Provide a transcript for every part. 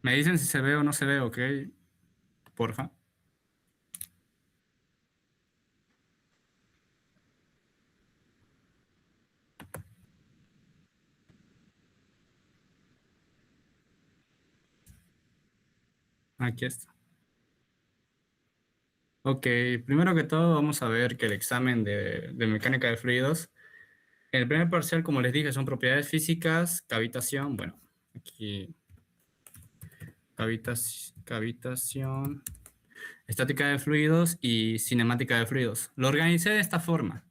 Me dicen si se ve o no se ve, ¿ok? Porfa. Aquí está. Ok, primero que todo vamos a ver que el examen de mecánica de fluidos, el primer parcial, como les dije, son propiedades físicas, cavitación, bueno, aquí cavitación, estática de fluidos y cinemática de fluidos. Lo organicé de esta forma.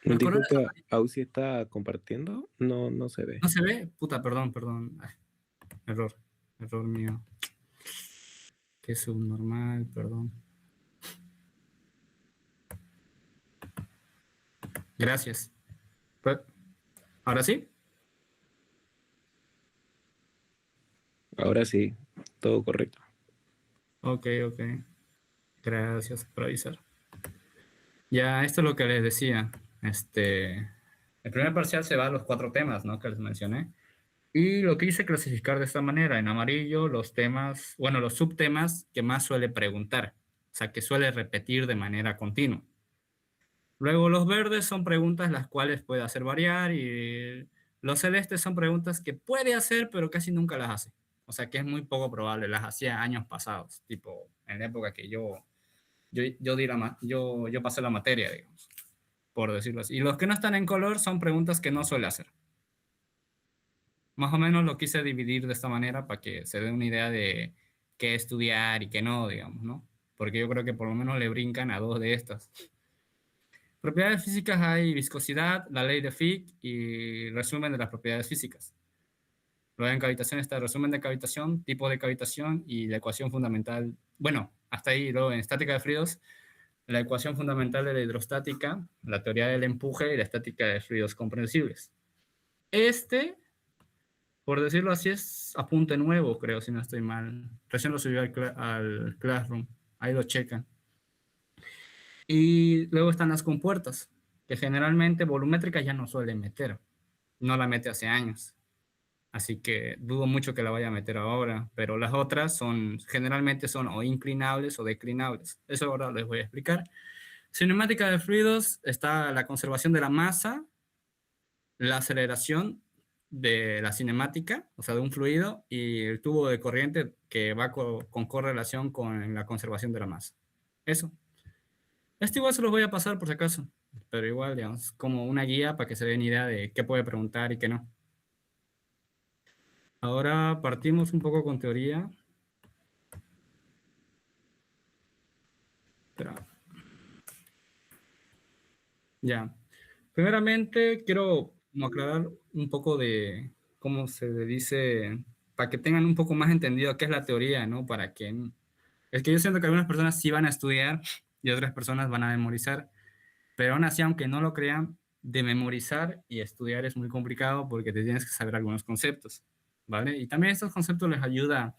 Los colores Disculpa, ¿Ausi está compartiendo? No, no se ve. no se ve, puta, perdón, perdón. Ay, error, error mío. Qué subnormal, perdón. Gracias. Pues, ¿ahora sí? Ahora sí, todo correcto. Ok, ok. Gracias por avisar. Ya, esto es lo que les decía. El primer parcial se va a los cuatro temas, ¿no? Que les mencioné. Y lo que hice clasificar de esta manera, en amarillo, los temas, bueno, los subtemas que más suele preguntar, o sea, que suele repetir de manera continua. Luego los verdes son preguntas las cuales puede hacer variar y los celestes son preguntas que puede hacer, pero casi nunca las hace. O sea, que es muy poco probable, las hacía años pasados, tipo en la época que yo pasé la materia, digamos, por decirlo así. Y los que no están en color son preguntas que no suele hacer. Más o menos lo quise dividir de esta manera para que se dé una idea de qué estudiar y qué no, digamos, ¿no? Porque yo creo que por lo menos le brincan a dos de estas. Propiedades físicas hay viscosidad, la ley de Fick y resumen de las propiedades físicas. Luego en cavitación está el resumen de cavitación, tipo de cavitación y la ecuación fundamental. Bueno, hasta ahí. Luego en estática de fluidos, la ecuación fundamental de la hidrostática, la teoría del empuje y la estática de fluidos comprensibles. Este, por decirlo así, es apunte nuevo, creo, si no estoy mal. Recién lo subí al Classroom. Ahí lo checan. Y luego están las compuertas, que generalmente volumétricas ya no suelen meter. No la mete hace años. Así que dudo mucho que la vaya a meter ahora. Pero las otras son, generalmente son o inclinables o declinables. Eso ahora les voy a explicar. Cinemática de fluidos está la conservación de la masa, la aceleración de la cinemática, o sea, de un fluido, y el tubo de corriente que va con correlación con la conservación de la masa. Eso. Este igual se los voy a pasar por si acaso, pero igual, digamos, como una guía para que se den idea de qué puede preguntar y qué no. Ahora partimos un poco con teoría. Espera, ya. Primeramente, quiero como aclarar un poco de cómo se le dice, para que tengan un poco más entendido qué es la teoría, ¿no? Para que... Es que yo siento que algunas personas sí van a estudiar y otras personas van a memorizar, pero aún así, aunque no lo crean, de memorizar y estudiar es muy complicado porque te tienes que saber algunos conceptos, ¿vale? Y también estos conceptos les ayuda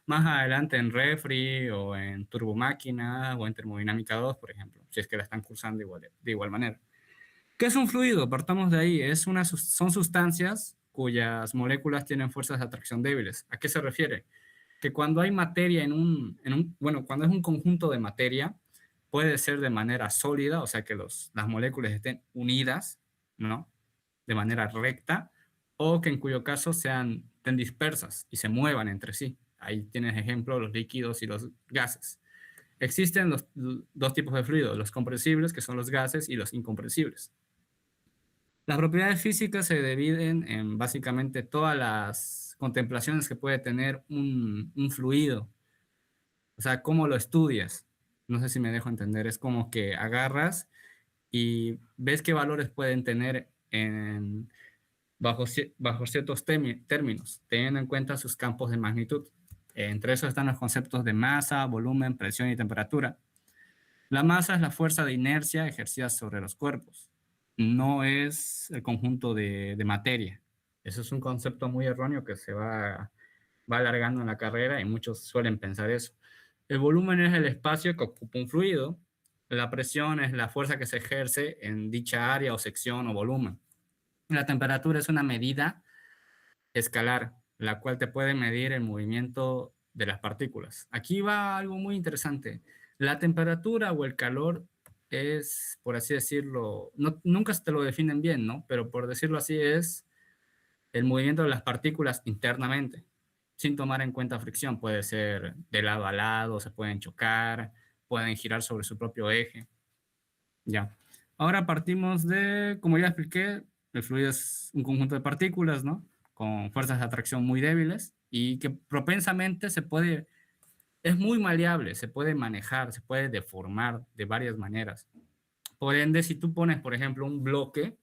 más adelante en refri o en turbomáquina o en termodinámica 2, por ejemplo, si es que la están cursando de igual manera. ¿Qué es un fluido? Partamos de ahí. Son sustancias cuyas moléculas tienen fuerzas de atracción débiles. ¿A qué se refiere? Que cuando hay materia bueno, cuando es un conjunto de materia, puede ser de manera sólida, o sea que las moléculas estén unidas, ¿no? De manera recta, o que en cuyo caso estén dispersas y se muevan entre sí. Ahí tienes ejemplo los líquidos y los gases. Existen los dos tipos de fluidos, los compresibles, que son los gases, y los incompresibles. Las propiedades físicas se dividen en básicamente todas las contemplaciones que puede tener un fluido. O sea, cómo lo estudias. No sé si me dejo entender. Es como que agarras y ves qué valores pueden tener bajo ciertos términos, teniendo en cuenta sus campos de magnitud. Entre esos están los conceptos de masa, volumen, presión y temperatura. La masa es la fuerza de inercia ejercida sobre los cuerpos, no es el conjunto de materia. Eso es un concepto muy erróneo que va alargando en la carrera y muchos suelen pensar eso. El volumen es el espacio que ocupa un fluido, la presión es la fuerza que se ejerce en dicha área o sección o volumen. La temperatura es una medida escalar, la cual te puede medir el movimiento de las partículas. Aquí va algo muy interesante. La temperatura o el calor es, por así decirlo, nunca se te lo definen bien, ¿no? Pero por decirlo así es el movimiento de las partículas internamente, sin tomar en cuenta fricción. Puede ser de lado a lado, se pueden chocar, pueden girar sobre su propio eje. Ya. Ahora partimos de, como ya expliqué, el fluido es un conjunto de partículas, ¿no? Con fuerzas de atracción muy débiles y que propensamente es muy maleable, se puede manejar, se puede deformar de varias maneras. Por ende, si tú pones, por ejemplo, un bloque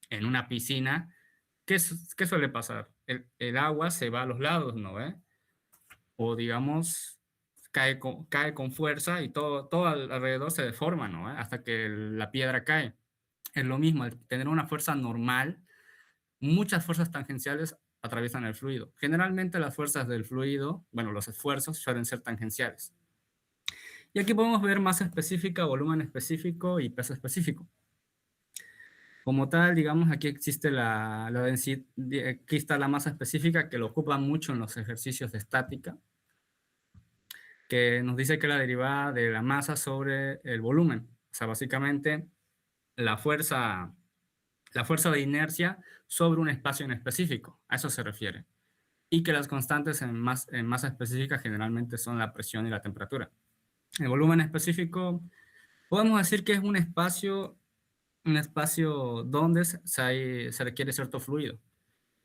en una piscina, ¿qué suele pasar? El agua se va a los lados, ¿no ve? O digamos, cae con fuerza y todo alrededor se deforma, ¿no ve? Hasta que la piedra cae. Es lo mismo, al tener una fuerza normal, muchas fuerzas tangenciales atraviesan el fluido. Generalmente las fuerzas del fluido, bueno, los esfuerzos suelen ser tangenciales. Y aquí podemos ver masa específica, volumen específico y peso específico. Como tal, digamos, aquí existe la densidad, aquí está la masa específica que lo ocupa mucho en los ejercicios de estática, que nos dice que es la derivada de la masa sobre el volumen. O sea, básicamente la fuerza de inercia sobre un espacio en específico. A eso se refiere. Y que las constantes en masa específica generalmente son la presión y la temperatura. El volumen específico, podemos decir que es un espacio donde se requiere cierto fluido.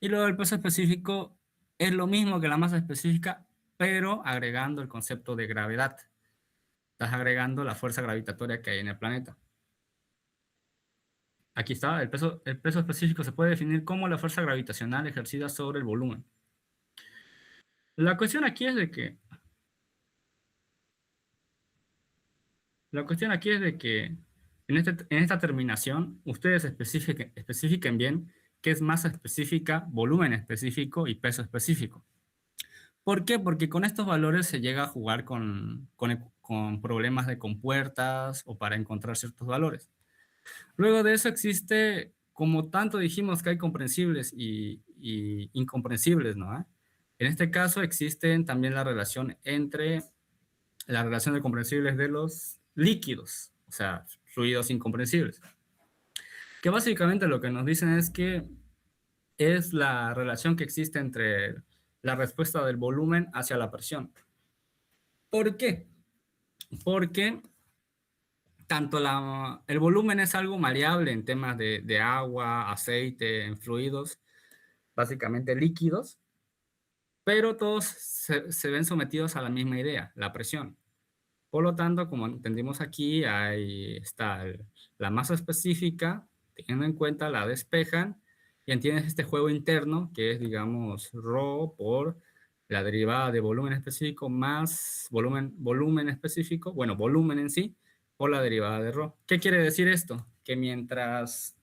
Y luego el peso específico es lo mismo que la masa específica, pero agregando el concepto de gravedad. Estás agregando la fuerza gravitatoria que hay en el planeta. Aquí está, el peso específico se puede definir como la fuerza gravitacional ejercida sobre el volumen. La cuestión aquí es de que, en esta terminación ustedes especifiquen bien qué es masa específica, volumen específico y peso específico. ¿Por qué? Porque con estos valores se llega a jugar con problemas de compuertas o para encontrar ciertos valores. Luego de eso existe, como tanto dijimos que hay comprensibles y incomprensibles, ¿no? En este caso existen también la relación de comprensibles de los líquidos, o sea, fluidos incomprensibles. Que básicamente lo que nos dicen es que es la relación que existe entre la respuesta del volumen hacia la presión. ¿Por qué? Porque el volumen es algo maleable en temas de agua, aceite, en fluidos, básicamente líquidos, pero todos se ven sometidos a la misma idea, la presión. Por lo tanto, como entendimos aquí, ahí está la masa específica, teniendo en cuenta la despejan, y entiendes este juego interno, que es, digamos, ρ por la derivada de volumen específico más volumen específico, bueno, volumen en sí, por la derivada de ρ. ¿Qué quiere decir esto? Que mientras,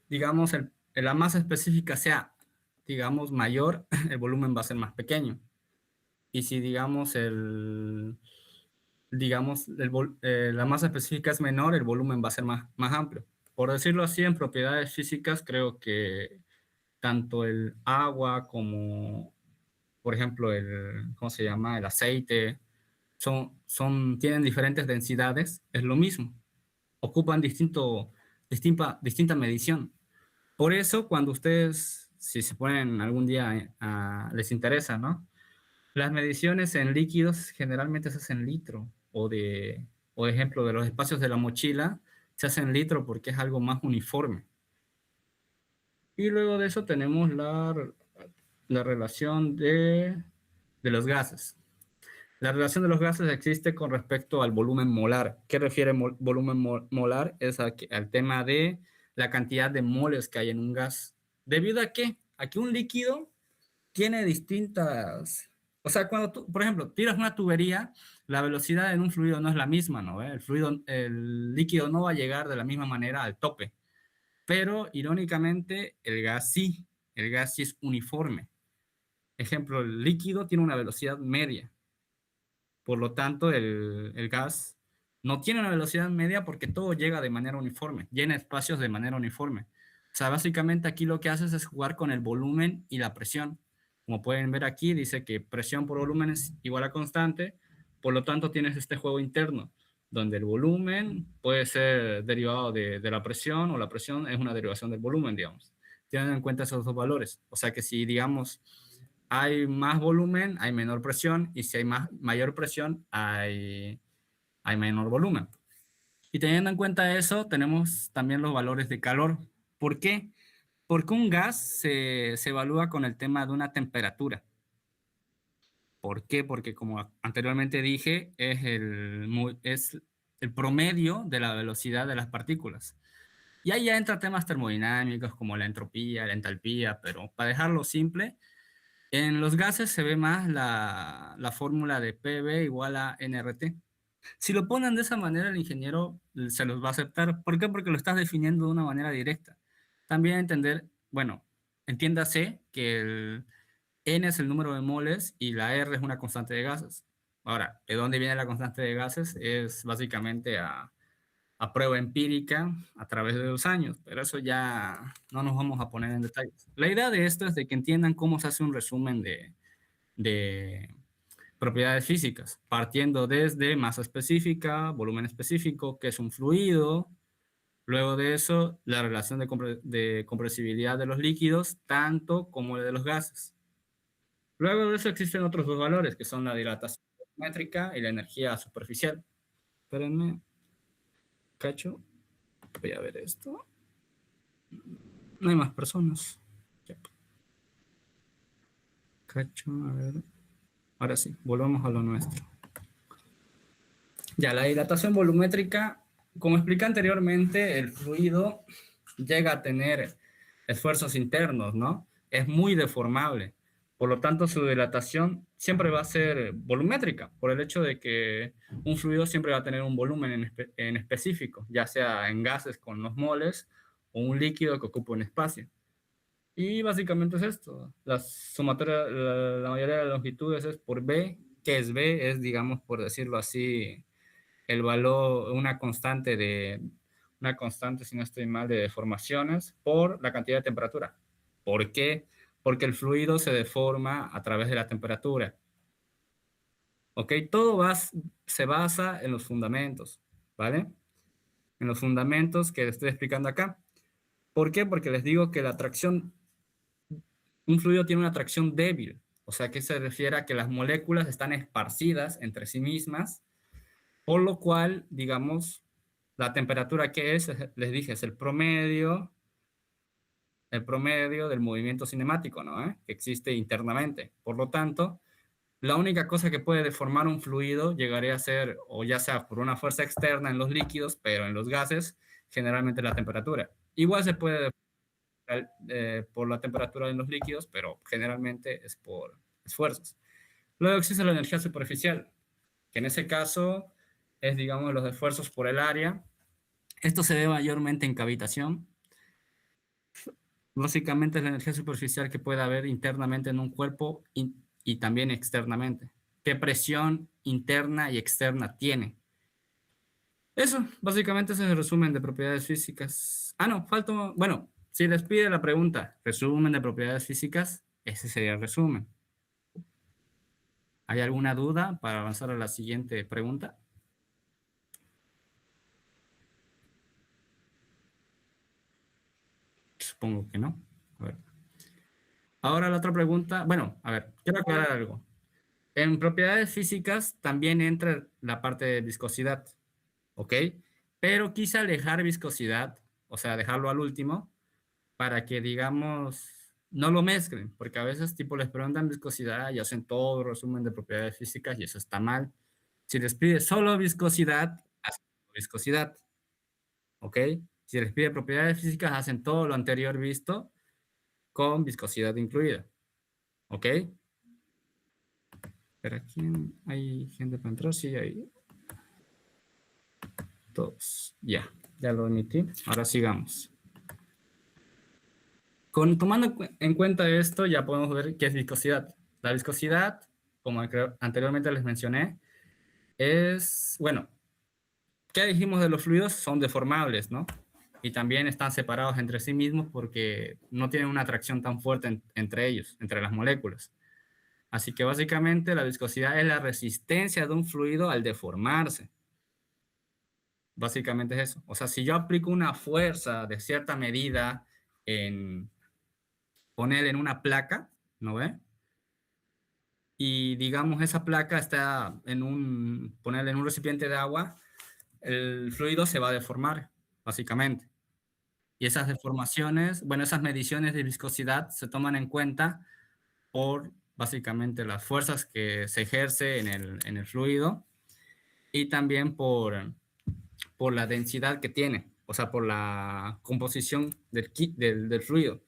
digamos, la masa específica sea, digamos, mayor, el volumen va a ser más pequeño. Y si, la masa específica es menor, el volumen va a ser más amplio. Por decirlo así, en propiedades físicas, creo que tanto el agua como, por ejemplo, ¿cómo se llama? El aceite, tienen diferentes densidades, es lo mismo. Ocupan distinta medición. Por eso, cuando ustedes, si se ponen algún día, les interesa, ¿no? Las mediciones en líquidos generalmente se hacen en litro, o de ejemplo, de los espacios de la mochila, se hacen en litro porque es algo más uniforme. Y luego de eso tenemos la relación de los gases. La relación de los gases existe con respecto al volumen molar. ¿Qué refiere volumen molar? Es al tema de la cantidad de moles que hay en un gas. ¿Debido a qué? A que un líquido tiene distintas... O sea, cuando tú, por ejemplo, tiras una tubería, la velocidad en un fluido no es la misma, ¿no? El líquido no va a llegar de la misma manera al tope. Pero, irónicamente, el gas sí es uniforme. Ejemplo, el líquido tiene una velocidad media. Por lo tanto, el gas no tiene una velocidad media porque todo llega de manera uniforme, llena espacios de manera uniforme. O sea, básicamente aquí lo que haces es jugar con el volumen y la presión. Como pueden ver aquí, dice que presión por volumen es igual a constante, por lo tanto tienes este juego interno, donde el volumen puede ser derivado de la presión, o la presión es una derivación del volumen, digamos. Tienen en cuenta esos dos valores. O sea que si, digamos, hay más volumen, hay menor presión, y si hay mayor presión, hay menor volumen. Y teniendo en cuenta eso, tenemos también los valores de calor. ¿Por qué? Porque un gas se evalúa con el tema de una temperatura. ¿Por qué? Porque como anteriormente dije, es el promedio de la velocidad de las partículas. Y ahí ya entra temas termodinámicos como la entropía, la entalpía, pero para dejarlo simple, en los gases se ve más la fórmula de PV igual a nRT. Si lo ponen de esa manera, el ingeniero se los va a aceptar. ¿Por qué? Porque lo estás definiendo de una manera directa. También entender, bueno, entiéndase que el N es el número de moles y la R es una constante de gases. Ahora, ¿de dónde viene la constante de gases? Es básicamente a prueba empírica a través de los años, pero eso ya no nos vamos a poner en detalles. La idea de esto es de que entiendan cómo se hace un resumen de propiedades físicas, partiendo desde masa específica, volumen específico, que es un fluido, luego de eso, la relación de compresibilidad de los líquidos, tanto como de los gases. Luego de eso existen otros dos valores, que son la dilatación métrica y la energía superficial. Espérenme, cacho, voy a ver esto. No hay más personas. Ya. Cacho, a ver. Ahora sí, volvamos a lo nuestro. Ya, la dilatación volumétrica, como expliqué anteriormente, el fluido llega a tener esfuerzos internos, ¿no? Es muy deformable. Por lo tanto, su dilatación siempre va a ser volumétrica, por el hecho de que un fluido siempre va a tener un volumen en específico, ya sea en gases con los moles o un líquido que ocupa un espacio. Y básicamente es esto. La sumatoria, la mayoría de las longitudes es por B. ¿Qué es B? Es, digamos, por decirlo así, el valor, una constante, si no estoy mal, de deformaciones por la cantidad de temperatura. ¿Por qué? Porque el fluido se deforma a través de la temperatura. ¿Ok? Se basa en los fundamentos, ¿vale? En los fundamentos que les estoy explicando acá. ¿Por qué? Porque les digo que la atracción, un fluido tiene una atracción débil. O sea, que se refiere a que las moléculas están esparcidas entre sí mismas, por lo cual, digamos, la temperatura que es, les dije, es el promedio del movimiento cinemático, ¿no? Que existe internamente. Por lo tanto, la única cosa que puede deformar un fluido llegaría a ser, o ya sea por una fuerza externa en los líquidos, pero en los gases, generalmente la temperatura. Igual se puede por la temperatura en los líquidos, pero generalmente es por esfuerzos. Luego existe la energía superficial, que en ese caso es, digamos, los esfuerzos por el área. Esto se ve mayormente en cavitación. Básicamente es la energía superficial que puede haber internamente en un cuerpo y también externamente. ¿Qué presión interna y externa tiene? Eso, básicamente ese es el resumen de propiedades físicas. Ah, no, falta, bueno, si les pide la pregunta, resumen de propiedades físicas, ese sería el resumen. ¿Hay alguna duda para avanzar a la siguiente pregunta? Supongo que no. A ver. Ahora la otra pregunta, bueno, a ver, quiero aclarar algo. En propiedades físicas también entra la parte de viscosidad, ¿ok? Pero quise alejar viscosidad, o sea, dejarlo al último, para que, digamos, no lo mezclen, porque a veces, tipo, les preguntan viscosidad y hacen todo el resumen de propiedades físicas y eso está mal. Si les pide solo viscosidad, hacen viscosidad, ¿ok? Si les pide propiedades físicas, hacen todo lo anterior visto con viscosidad incluida, ¿ok? Pero aquí hay gente para entrar, sí, hay todos. Ya lo emití. Ahora sigamos. Tomando en cuenta esto, ya podemos ver qué es viscosidad. La viscosidad, como anteriormente les mencioné, es, bueno, ¿qué dijimos de los fluidos? Son deformables, ¿no? y también están separados entre sí mismos porque no tienen una atracción tan fuerte entre ellos, entre las moléculas. Así que básicamente la viscosidad es la resistencia de un fluido al deformarse. Básicamente es eso. O sea, si yo aplico una fuerza de cierta medida en poner en una placa, ¿no ve? Y digamos esa placa está ponerla en un recipiente de agua, el fluido se va a deformar, básicamente. Y esas deformaciones, bueno, esas mediciones de viscosidad se toman en cuenta por básicamente las fuerzas que se ejerce en el fluido y también por la densidad que tiene, o sea, por la composición del fluido.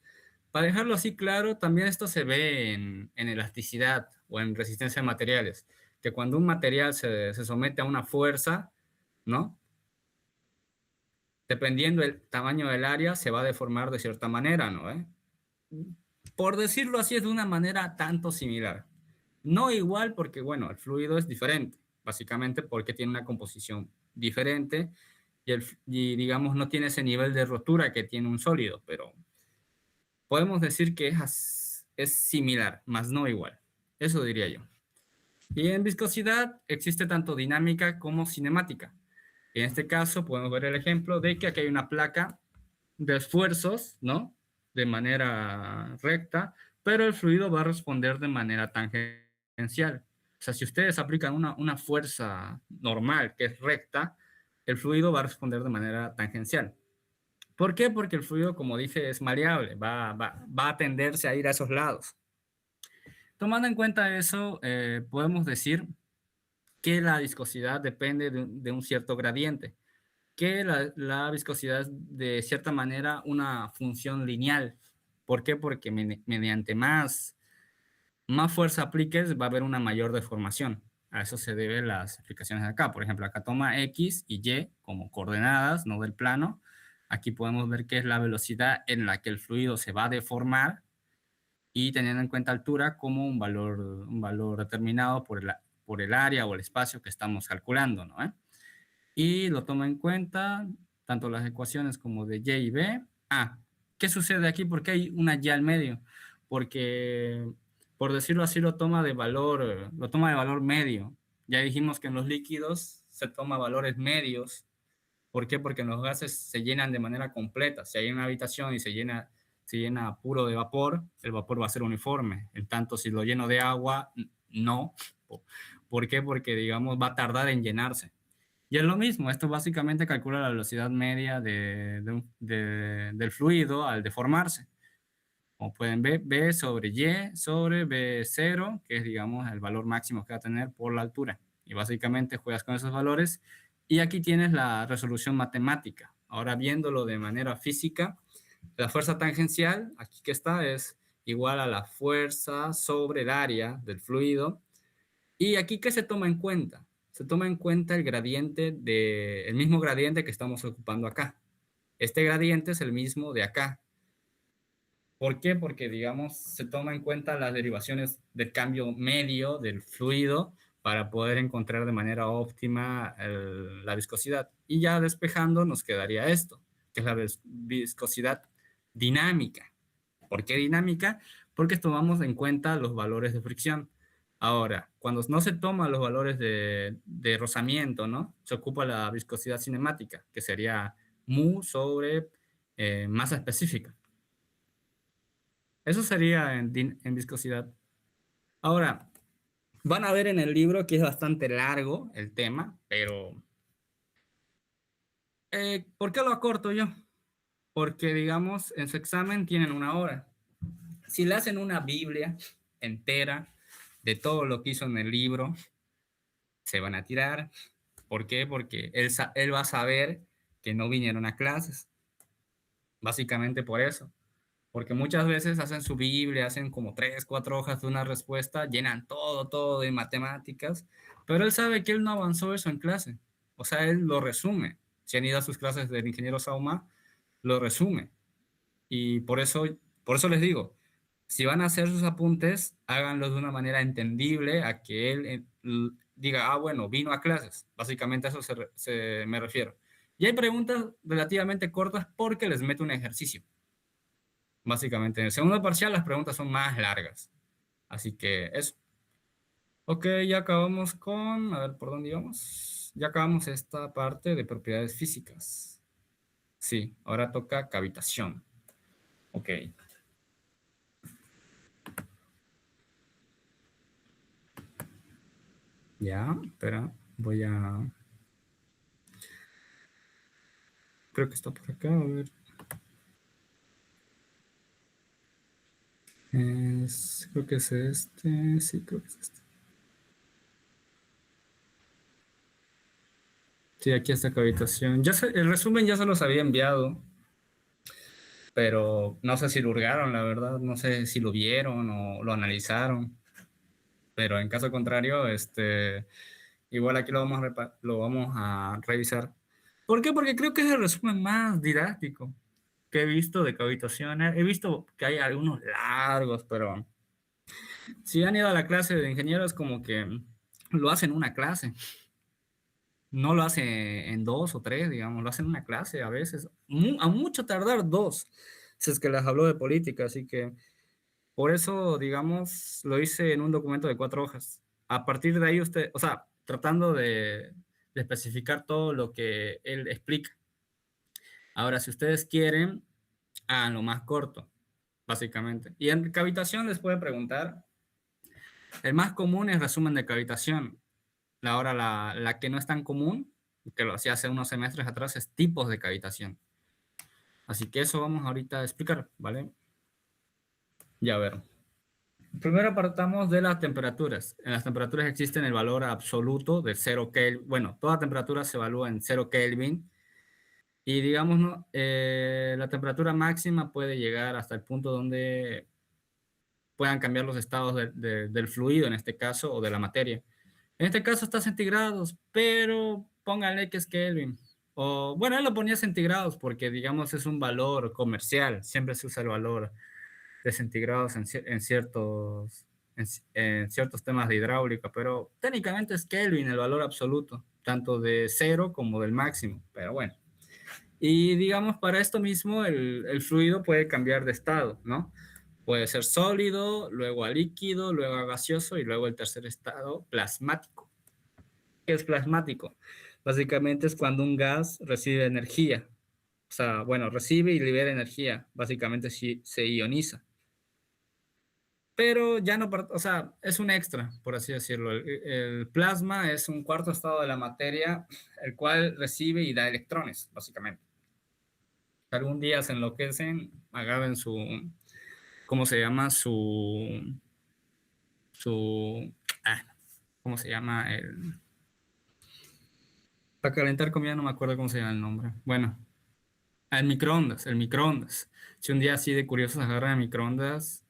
Para dejarlo así claro, también esto se ve en elasticidad o en resistencia de materiales, que cuando un material se somete a una fuerza, ¿no? Dependiendo del tamaño del área, se va a deformar de cierta manera, ¿no? Por decirlo así, es de una manera tanto similar. No igual porque, bueno, el fluido es diferente, básicamente porque tiene una composición diferente y digamos, no tiene ese nivel de rotura que tiene un sólido, pero podemos decir que es similar, más no igual. Eso diría yo. Y en viscosidad existe tanto dinámica como cinemática. En este caso podemos ver el ejemplo de que aquí hay una placa de esfuerzos, ¿no? De manera recta, pero el fluido va a responder de manera tangencial. O sea, si ustedes aplican una fuerza normal que es recta, el fluido va a responder de manera tangencial. ¿Por qué? Porque el fluido, como dije, es maleable, va a tenderse a ir a esos lados. Tomando en cuenta eso, podemos decir que la viscosidad depende de un cierto gradiente, que la viscosidad es de cierta manera una función lineal. ¿Por qué? Porque mediante más fuerza apliques va a haber una mayor deformación. A eso se deben las explicaciones de acá. Por ejemplo, acá toma X y Y como coordenadas, no del plano. Aquí podemos ver que es la velocidad en la que el fluido se va a deformar y teniendo en cuenta altura como un valor determinado por el área o el espacio que estamos calculando, ¿no? Y lo toma en cuenta tanto las ecuaciones como de Y y B. Ah, ¿qué sucede aquí? ¿Por qué hay una Y al medio? Porque, por decirlo así, lo toma de valor medio. Ya dijimos que en los líquidos se toma valores medios. ¿Por qué? Porque en los gases se llenan de manera completa. Si hay una habitación y se llena puro de vapor, el vapor va a ser uniforme. En tanto, si lo lleno de agua, no. ¿Por qué? Porque, digamos, va a tardar en llenarse. Y es lo mismo, esto básicamente calcula la velocidad media del fluido al deformarse. Como pueden ver, B sobre Y sobre B0, que es, digamos, el valor máximo que va a tener por la altura. Y básicamente juegas con esos valores y aquí tienes la resolución matemática. Ahora viéndolo de manera física, la fuerza tangencial, aquí que está, es igual a la fuerza sobre el área del fluido. ¿Y aquí qué se toma en cuenta? Se toma en cuenta el mismo gradiente que estamos ocupando acá. Este gradiente es el mismo de acá. ¿Por qué? Porque, digamos, se toma en cuenta las derivaciones del cambio medio del fluido para poder encontrar de manera óptima la viscosidad. Y ya despejando nos quedaría esto, que es la viscosidad dinámica. ¿Por qué dinámica? Porque tomamos en cuenta los valores de fricción. Ahora, cuando no se toman los valores de rozamiento, ¿no? Se ocupa la viscosidad cinemática, que sería mu sobre masa específica. Eso sería en viscosidad. Ahora, van a ver en el libro que es bastante largo el tema, pero ¿por qué lo acorto yo? Porque, digamos, en su examen tienen una hora. Si le hacen una Biblia entera de todo lo que hizo en el libro, se van a tirar. ¿Por qué? Porque él va a saber que no vinieron a clases. Básicamente por eso. Porque muchas veces hacen su Biblia, hacen como 3, 4 hojas de una respuesta, llenan todo de matemáticas, pero él sabe que él no avanzó eso en clase. O sea, él lo resume. Si han ido a sus clases del ingeniero Sauma, lo resume. Y por eso les digo, si van a hacer sus apuntes, háganlo de una manera entendible a que él diga, ah, bueno, vino a clases. Básicamente a eso me refiero. Y hay preguntas relativamente cortas porque les meto un ejercicio. Básicamente, en el segundo parcial las preguntas son más largas. Así que eso. Ok, ya acabamos con, a ver, ¿por dónde íbamos? Ya acabamos esta parte de propiedades físicas. Sí, ahora toca cavitación. Ok. Ya, espera, voy a... Creo que está por acá, a ver. Creo que es este, sí, creo que es este. Sí, aquí está cavitación. El resumen ya se los había enviado, pero no sé si lo hurgaron, la verdad, no sé si lo vieron o lo analizaron, pero en caso contrario, igual aquí lo vamos a revisar. ¿Por qué? Porque creo que es el resumen más didáctico que he visto de cavitación. He visto que hay algunos largos, pero si han ido a la clase de ingenieros, como que lo hacen una clase. No lo hace en dos o tres, digamos, lo hace en una clase a veces. A mucho tardar dos, si es que les habló de política. Así que por eso, digamos, lo hice en un documento de 4 hojas. A partir de ahí usted, o sea, tratando de especificar todo lo que él explica. Ahora, si ustedes quieren, hagan lo más corto, básicamente. Y en cavitación les pueden preguntar. El más común es resumen de cavitación. Ahora, la que no es tan común, que lo hacía hace unos semestres atrás, es tipos de cavitación. Así que eso vamos ahorita a explicar, ¿vale? Ya ver. Primero partamos de las temperaturas. En las temperaturas existen el valor absoluto de 0 Kelvin. Bueno, toda temperatura se evalúa en 0 Kelvin. Y digamos, ¿no? La temperatura máxima puede llegar hasta el punto donde puedan cambiar los estados del fluido, en este caso, o de la materia. En este caso está centígrados, pero pónganle que es Kelvin. O, bueno, él lo ponía centígrados porque, digamos, es un valor comercial. Siempre se usa el valor de centígrados en ciertos temas de hidráulica, pero técnicamente es Kelvin el valor absoluto, tanto de cero como del máximo. Pero bueno. Y digamos, para esto mismo, el fluido puede cambiar de estado, ¿no? Puede ser sólido, luego a líquido, luego a gaseoso y luego el tercer estado, plasmático. ¿Qué es plasmático? Básicamente es cuando un gas recibe energía. O sea, bueno, recibe y libera energía. Básicamente se ioniza. Pero ya no, o sea, es un extra, por así decirlo. El plasma es un cuarto estado de la materia, el cual recibe y da electrones, básicamente. Algún día se enloquecen, agarren ¿cómo se llama? Su, ah, ¿Cómo se llama? Para calentar comida no me acuerdo cómo se llama el nombre. Bueno, el microondas. Si un día así de curiosos agarran el microondas,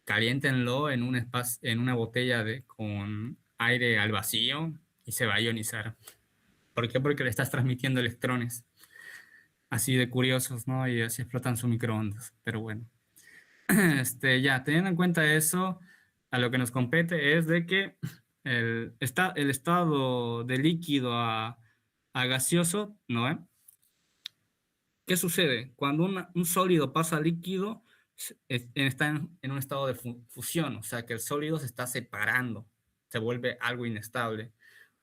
caliéntenlo en un espacio, en una botella con aire al vacío y se va a ionizar. ¿Por qué? Porque le estás transmitiendo electrones. Así de curiosos, ¿no? Y así explotan su microondas. Pero bueno. Ya, teniendo en cuenta eso, a lo que nos compete es de que el estado de líquido a gaseoso, ¿no? ¿Qué sucede? Cuando un sólido pasa a líquido, está en un estado de fusión, o sea que el sólido se está separando, se vuelve algo inestable.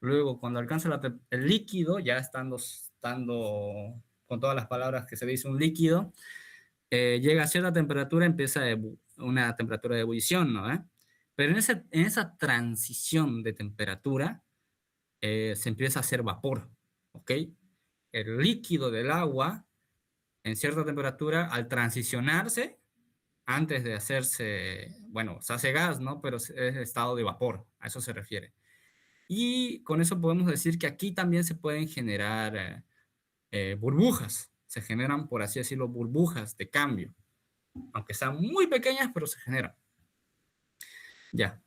Luego, cuando alcanza el líquido, ya estando con todas las palabras que se dice un líquido, llega a cierta temperatura, empieza una temperatura de ebullición, ¿no? Pero en esa transición de temperatura se empieza a hacer vapor, ¿ok? El líquido del agua en cierta temperatura, al transicionarse, antes de hacerse, bueno, se hace gas, ¿no? Pero es estado de vapor, a eso se refiere. Y con eso podemos decir que aquí también se pueden generar burbujas, se generan, por así decirlo, burbujas de cambio, aunque sean muy pequeñas, pero se generan. Ya,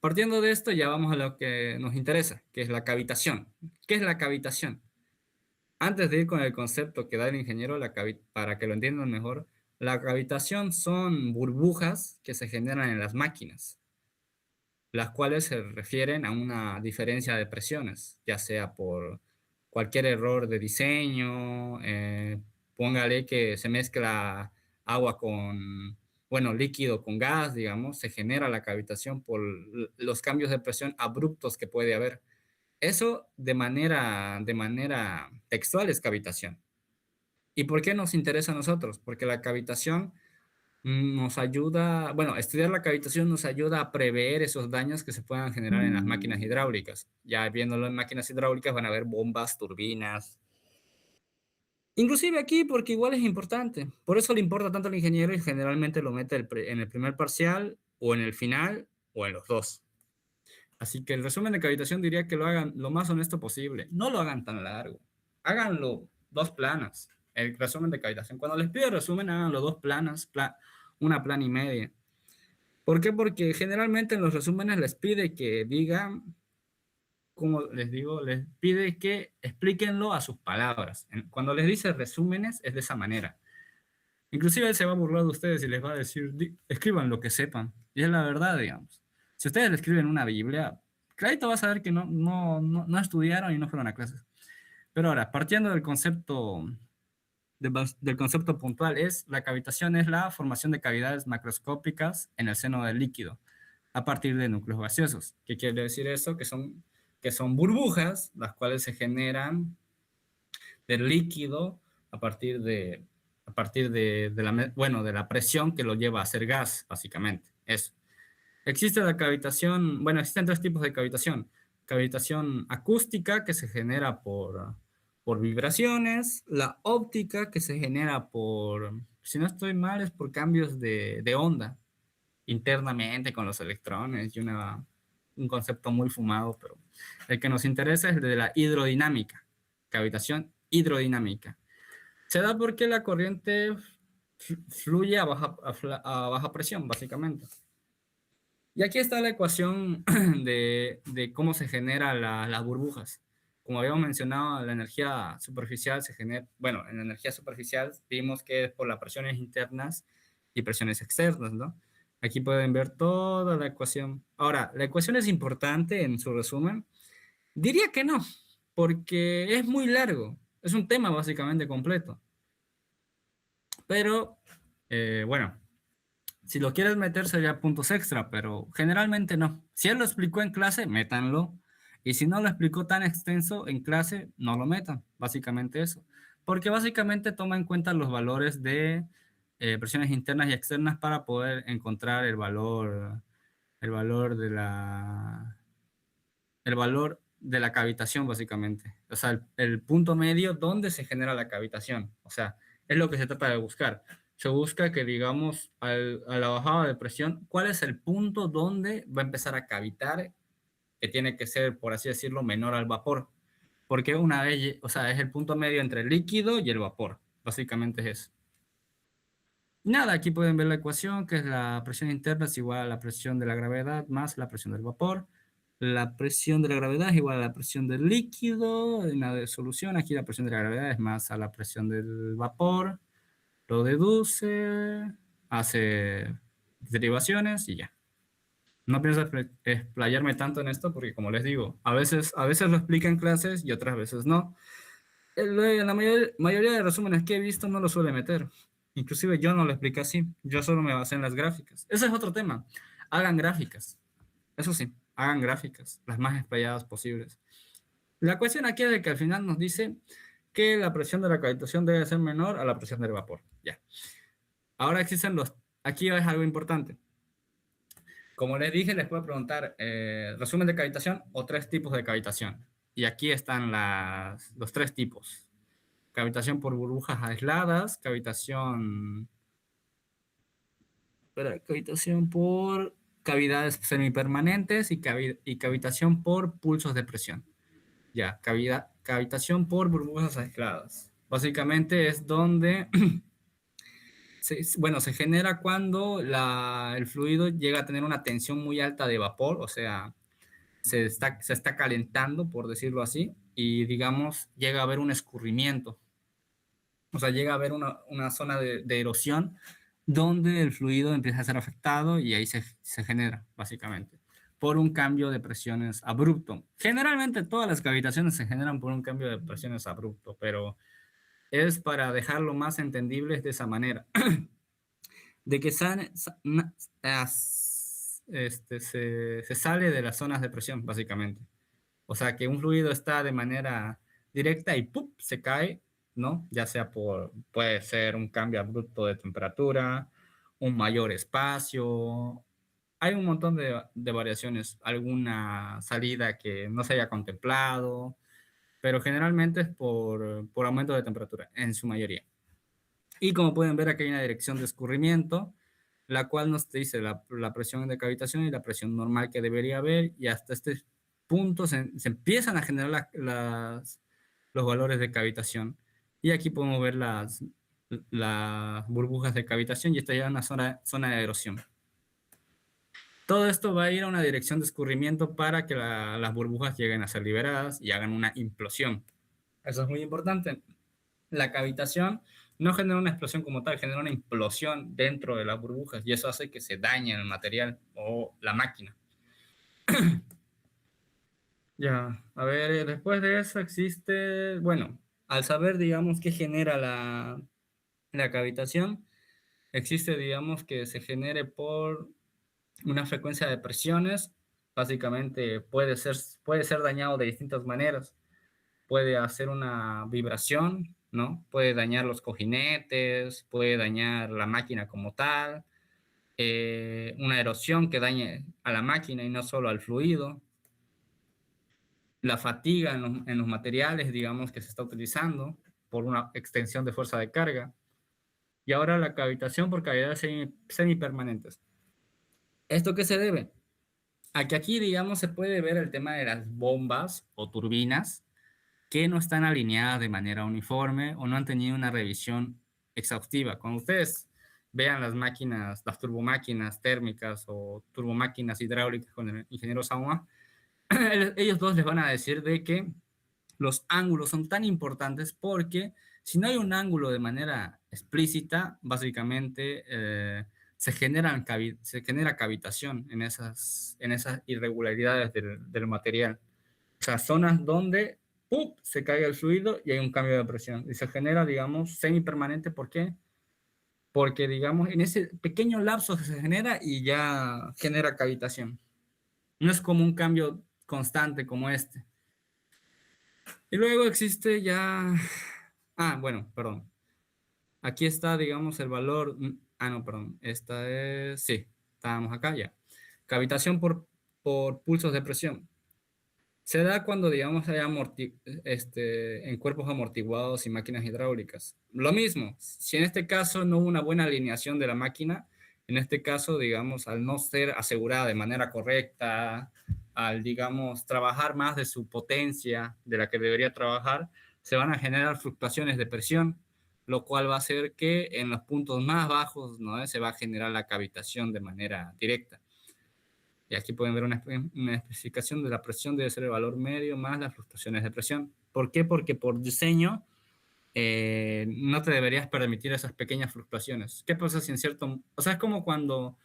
partiendo de esto, ya vamos a lo que nos interesa, que es la cavitación. ¿Qué es la cavitación? Antes de ir con el concepto que da el ingeniero, para que lo entiendan mejor, la cavitación son burbujas que se generan en las máquinas, las cuales se refieren a una diferencia de presiones, ya sea cualquier error de diseño, póngale que se mezcla agua con, bueno, líquido con gas, digamos, se genera la cavitación por los cambios de presión abruptos que puede haber. Eso de manera textual es cavitación. ¿Y por qué nos interesa a nosotros? Porque la cavitación nos ayuda, bueno, estudiar la cavitación nos ayuda a prever esos daños que se puedan generar en las máquinas hidráulicas. Ya viéndolo en máquinas hidráulicas van a haber bombas, turbinas. Inclusive aquí, porque igual es importante. Por eso le importa tanto al ingeniero y generalmente lo mete en el primer parcial o en el final o en los dos. Así que el resumen de cavitación diría que lo hagan lo más honesto posible. No lo hagan tan largo. Háganlo dos planas. El resumen de cavitación. Cuando les pido resumen, háganlo dos planas, una plana y media. ¿Por qué? Porque generalmente en los resúmenes les pide que digan, como les digo, les pide que explíquenlo a sus palabras. Cuando les dice resúmenes es de esa manera. Inclusive él se va a burlar de ustedes y les va a decir, escriban lo que sepan. Y es la verdad, digamos. Si ustedes le escriben una Biblia, clarito va a saber que no estudiaron y no fueron a clases. Pero ahora, partiendo del concepto puntual, la cavitación es la formación de cavidades macroscópicas en el seno del líquido a partir de núcleos gaseosos. ¿Qué quiere decir eso? Que son burbujas, las cuales se generan del líquido a partir de la presión que lo lleva a ser gas, básicamente. Eso. Existe la cavitación, bueno, existen tres tipos de cavitación. Cavitación acústica, que se genera por vibraciones. La óptica, que se genera si no estoy mal, es por cambios de onda internamente con los electrones y un concepto muy fumado, pero el que nos interesa es el de la hidrodinámica, cavitación hidrodinámica. Se da porque la corriente fluye a baja presión, básicamente. Y aquí está la ecuación de cómo se generan las burbujas. Como habíamos mencionado, la energía superficial se genera, bueno, en la energía superficial vimos que es por las presiones internas y presiones externas, ¿no? Aquí pueden ver toda la ecuación. Ahora, ¿la ecuación es importante en su resumen? Diría que no, porque es muy largo. Es un tema básicamente completo. Pero, bueno, si lo quieres meter sería puntos extra, pero generalmente no. Si él lo explicó en clase, métanlo. Y si no lo explicó tan extenso en clase, no lo metan. Básicamente eso. Porque básicamente toma en cuenta los valores de presiones internas y externas para poder encontrar el valor de la cavitación, básicamente. O sea, el punto medio donde se genera la cavitación. O sea, es lo que se trata de buscar. Se busca que, digamos, a la bajada de presión, ¿cuál es el punto donde va a empezar a cavitar? Que tiene que ser, por así decirlo, menor al vapor. Porque una vez, o sea, es el punto medio entre el líquido y el vapor. Básicamente es eso. Nada, aquí pueden ver la ecuación, que es la presión interna es igual a la presión de la gravedad más la presión del vapor. La presión de la gravedad es igual a la presión del líquido en la solución. Aquí la presión de la gravedad es más a la presión del vapor. Lo deduce, hace derivaciones y ya. No pienso explayarme tanto en esto porque, como les digo, a veces lo explica en clases y otras veces no. La mayoría de resúmenes que he visto no lo suele meter. Inclusive yo no lo explico así. Yo solo me basé en las gráficas. Ese es otro tema. Hagan gráficas. Eso sí, hagan gráficas, las más explayadas posibles. La cuestión aquí es de que al final nos dice que la presión de la cavitación debe ser menor a la presión del vapor. Ya. Ahora aquí es algo importante. Como les dije, les puedo preguntar resumen de cavitación o tres tipos de cavitación. Y aquí están los tres tipos. Cavitación por burbujas aisladas, cavitación por cavidades semipermanentes y cavitación por pulsos de presión. Ya, cavitación por burbujas aisladas. Básicamente es donde, se genera cuando el fluido llega a tener una tensión muy alta de vapor, o sea, se está calentando, por decirlo así, y digamos, llega a haber un escurrimiento. O sea, llega a haber una zona de erosión donde el fluido empieza a ser afectado y ahí se genera, básicamente. por un cambio de presiones abrupto. Generalmente todas las cavitaciones se generan por un cambio de presiones abrupto, pero es para dejarlo más entendible de esa manera. De que se sale de las zonas de presión, básicamente. O sea, que un fluido está de manera directa y ¡pum! Se cae, ¿no? Ya sea puede ser un cambio abrupto de temperatura, un mayor espacio. Hay un montón de variaciones, alguna salida que no se haya contemplado, pero generalmente es por aumento de temperatura, en su mayoría. Y como pueden ver, aquí hay una dirección de escurrimiento, la cual nos dice la presión de cavitación y la presión normal que debería haber, y hasta este punto se empiezan a generar los valores de cavitación. Y aquí podemos ver las burbujas de cavitación, y esta ya es una zona de erosión. Todo esto va a ir a una dirección de escurrimiento para que las burbujas lleguen a ser liberadas y hagan una implosión. Eso es muy importante. La cavitación no genera una explosión como tal, genera una implosión dentro de las burbujas, y eso hace que se dañe el material o la máquina. Ya, a ver, después de eso existe, bueno, al saber, digamos, qué genera la cavitación, existe, digamos, que se genere por una frecuencia de presiones. Básicamente puede ser dañado de distintas maneras. Puede hacer una vibración, ¿no? Puede dañar los cojinetes, puede dañar la máquina como tal, una erosión que dañe a la máquina y no solo al fluido, la fatiga en los materiales, digamos, que se está utilizando por una extensión de fuerza de carga, y ahora la cavitación por cavidades semipermanentes. ¿Esto qué se debe? A que aquí, digamos, se puede ver el tema de las bombas o turbinas que no están alineadas de manera uniforme o no han tenido una revisión exhaustiva. Cuando ustedes vean las máquinas, las turbomáquinas térmicas o turbomáquinas hidráulicas con el ingeniero Sauma, ellos dos les van a decir de que los ángulos son tan importantes porque si no hay un ángulo de manera explícita, básicamente se genera cavitación en esas irregularidades del material. O sea, zonas donde ¡pum! Se cae el fluido y hay un cambio de presión. Y se genera, digamos, semipermanente. ¿Por qué? Porque, digamos, en ese pequeño lapso se genera y ya genera cavitación. No es como un cambio constante como este. Y luego existe ya... Ah, bueno, perdón. Aquí está, digamos, el valor... Ah, no, perdón. Esta es... Sí, estábamos acá ya. Cavitación por pulsos de presión. Se da cuando, digamos, hay en cuerpos amortiguados y máquinas hidráulicas. Lo mismo, si en este caso no hubo una buena alineación de la máquina, en este caso, digamos, al no ser asegurada de manera correcta, al, digamos, trabajar más de su potencia de la que debería trabajar, se van a generar fluctuaciones de presión, lo cual va a hacer que en los puntos más bajos, ¿no?, se va a generar la cavitación de manera directa. Y aquí pueden ver una especificación de la presión debe ser el valor medio más las fluctuaciones de presión. ¿Por qué? Porque por diseño no te deberías permitir esas pequeñas fluctuaciones. ¿Qué pasa si en cierto... O sea, es como cuando,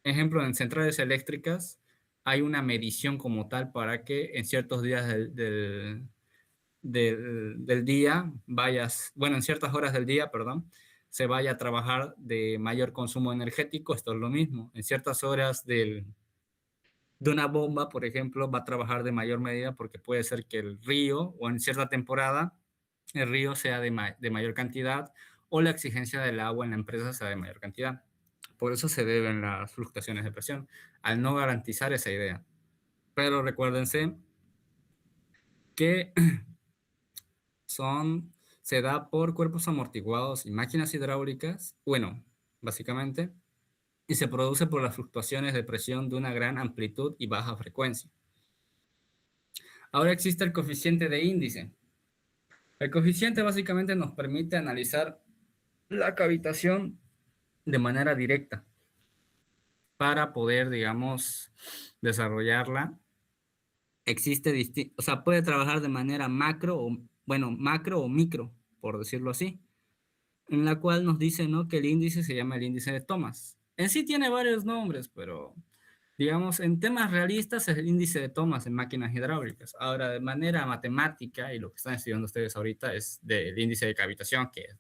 ejemplo, en centrales eléctricas hay una medición como tal para que en ciertos días del día vayas, bueno, en ciertas horas del día, perdón, se vaya a trabajar de mayor consumo energético. Esto es lo mismo. En ciertas horas de una bomba, por ejemplo, va a trabajar de mayor medida porque puede ser que el río o en cierta temporada el río sea de mayor cantidad o la exigencia del agua en la empresa sea de mayor cantidad. Por eso se deben las fluctuaciones de presión, al no garantizar esa idea. Pero recuérdense que se da por cuerpos amortiguados y máquinas hidráulicas, bueno, básicamente, y se produce por las fluctuaciones de presión de una gran amplitud y baja frecuencia. Ahora existe el coeficiente de índice. El coeficiente básicamente nos permite analizar la cavitación de manera directa para poder, digamos, desarrollarla. O sea, puede trabajar de manera macro o micro, por decirlo así, en la cual nos dice, ¿no?, que el índice se llama el índice de Thomas. En sí tiene varios nombres, pero digamos, en temas realistas es el índice de tomas en máquinas hidráulicas. Ahora, de manera matemática, y lo que están estudiando ustedes ahorita es del índice de cavitación, que es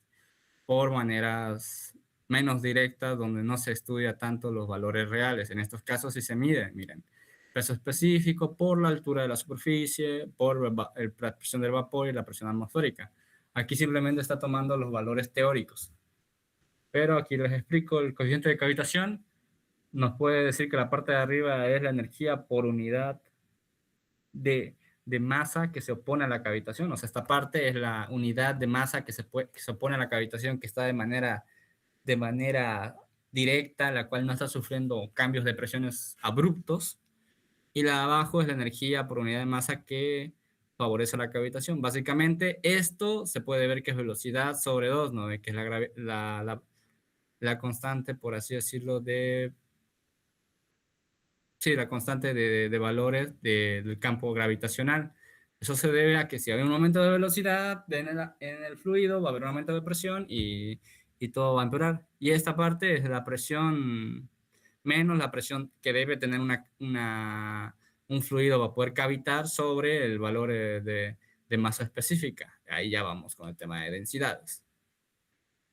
por maneras menos directas, donde no se estudia tanto los valores reales. En estos casos sí se mide, miren, peso específico por la altura de la superficie, por la presión del vapor y la presión atmosférica. Aquí simplemente está tomando los valores teóricos. Pero aquí les explico el coeficiente de cavitación. Nos puede decir que la parte de arriba es la energía por unidad de masa que se opone a la cavitación. O sea, esta parte es la unidad de masa que se opone a la cavitación, que está de manera directa, la cual no está sufriendo cambios de presiones abruptos. Y la de abajo es la energía por unidad de masa que favorece la cavitación. Básicamente, esto se puede ver que es velocidad sobre 2, ¿no? De que es la constante, por así decirlo, sí, la constante de valores del campo gravitacional. Eso se debe a que si hay un aumento de velocidad en el fluido, va a haber un aumento de presión y todo va a empeorar. Y esta parte es la presión menos la presión que debe tener un fluido para poder cavitar sobre el valor de masa específica. Ahí ya vamos con el tema de densidades.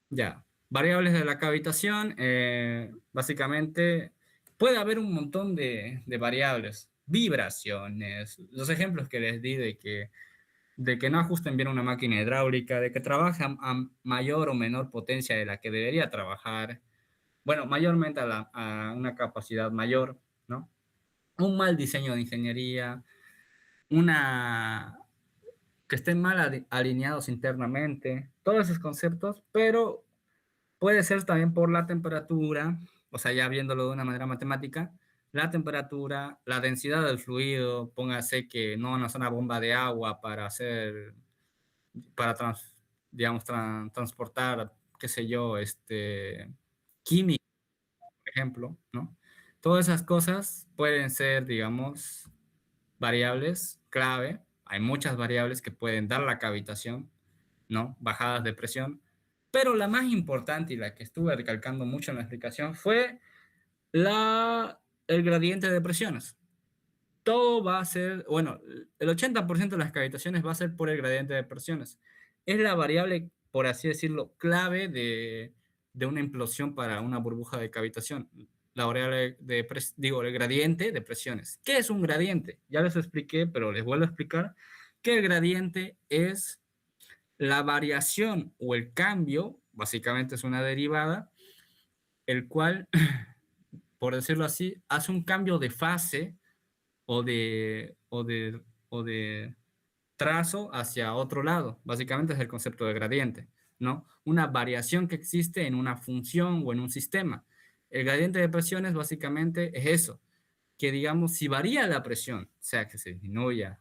Ya, variables de la cavitación, básicamente puede haber un montón de variables, vibraciones, los ejemplos que les di de que no ajusten bien una máquina hidráulica, de que trabaja a mayor o menor potencia de la que debería trabajar, bueno, mayormente a una capacidad mayor, ¿no? Un mal diseño de ingeniería, una que estén mal alineados internamente, todos esos conceptos, pero puede ser también por la temperatura, o sea, ya viéndolo de una manera matemática, la temperatura, la densidad del fluido, póngase que no van a usar una bomba de agua para hacer, para, digamos, transportar, qué sé yo, química, por ejemplo, ¿no? Todas esas cosas pueden ser, digamos, variables clave. Hay muchas variables que pueden dar la cavitación, ¿no? Bajadas de presión. Pero la más importante y la que estuve recalcando mucho en la explicación fue el gradiente de presiones. Todo va a ser, bueno, el 80% de las cavitaciones va a ser por el gradiente de presiones. Es la variable, por así decirlo, clave de una implosión para una burbuja de cavitación. La variable digo, el gradiente de presiones. ¿Qué es un gradiente? Ya les expliqué, pero les vuelvo a explicar que el gradiente es la variación o el cambio, básicamente es una derivada, el cual, por decirlo así, hace un cambio de fase o de trazo hacia otro lado. Básicamente es el concepto de gradiente, ¿no? Una variación que existe en una función o en un sistema. El gradiente de presiones básicamente es eso, que digamos, si varía la presión, sea que se disminuya,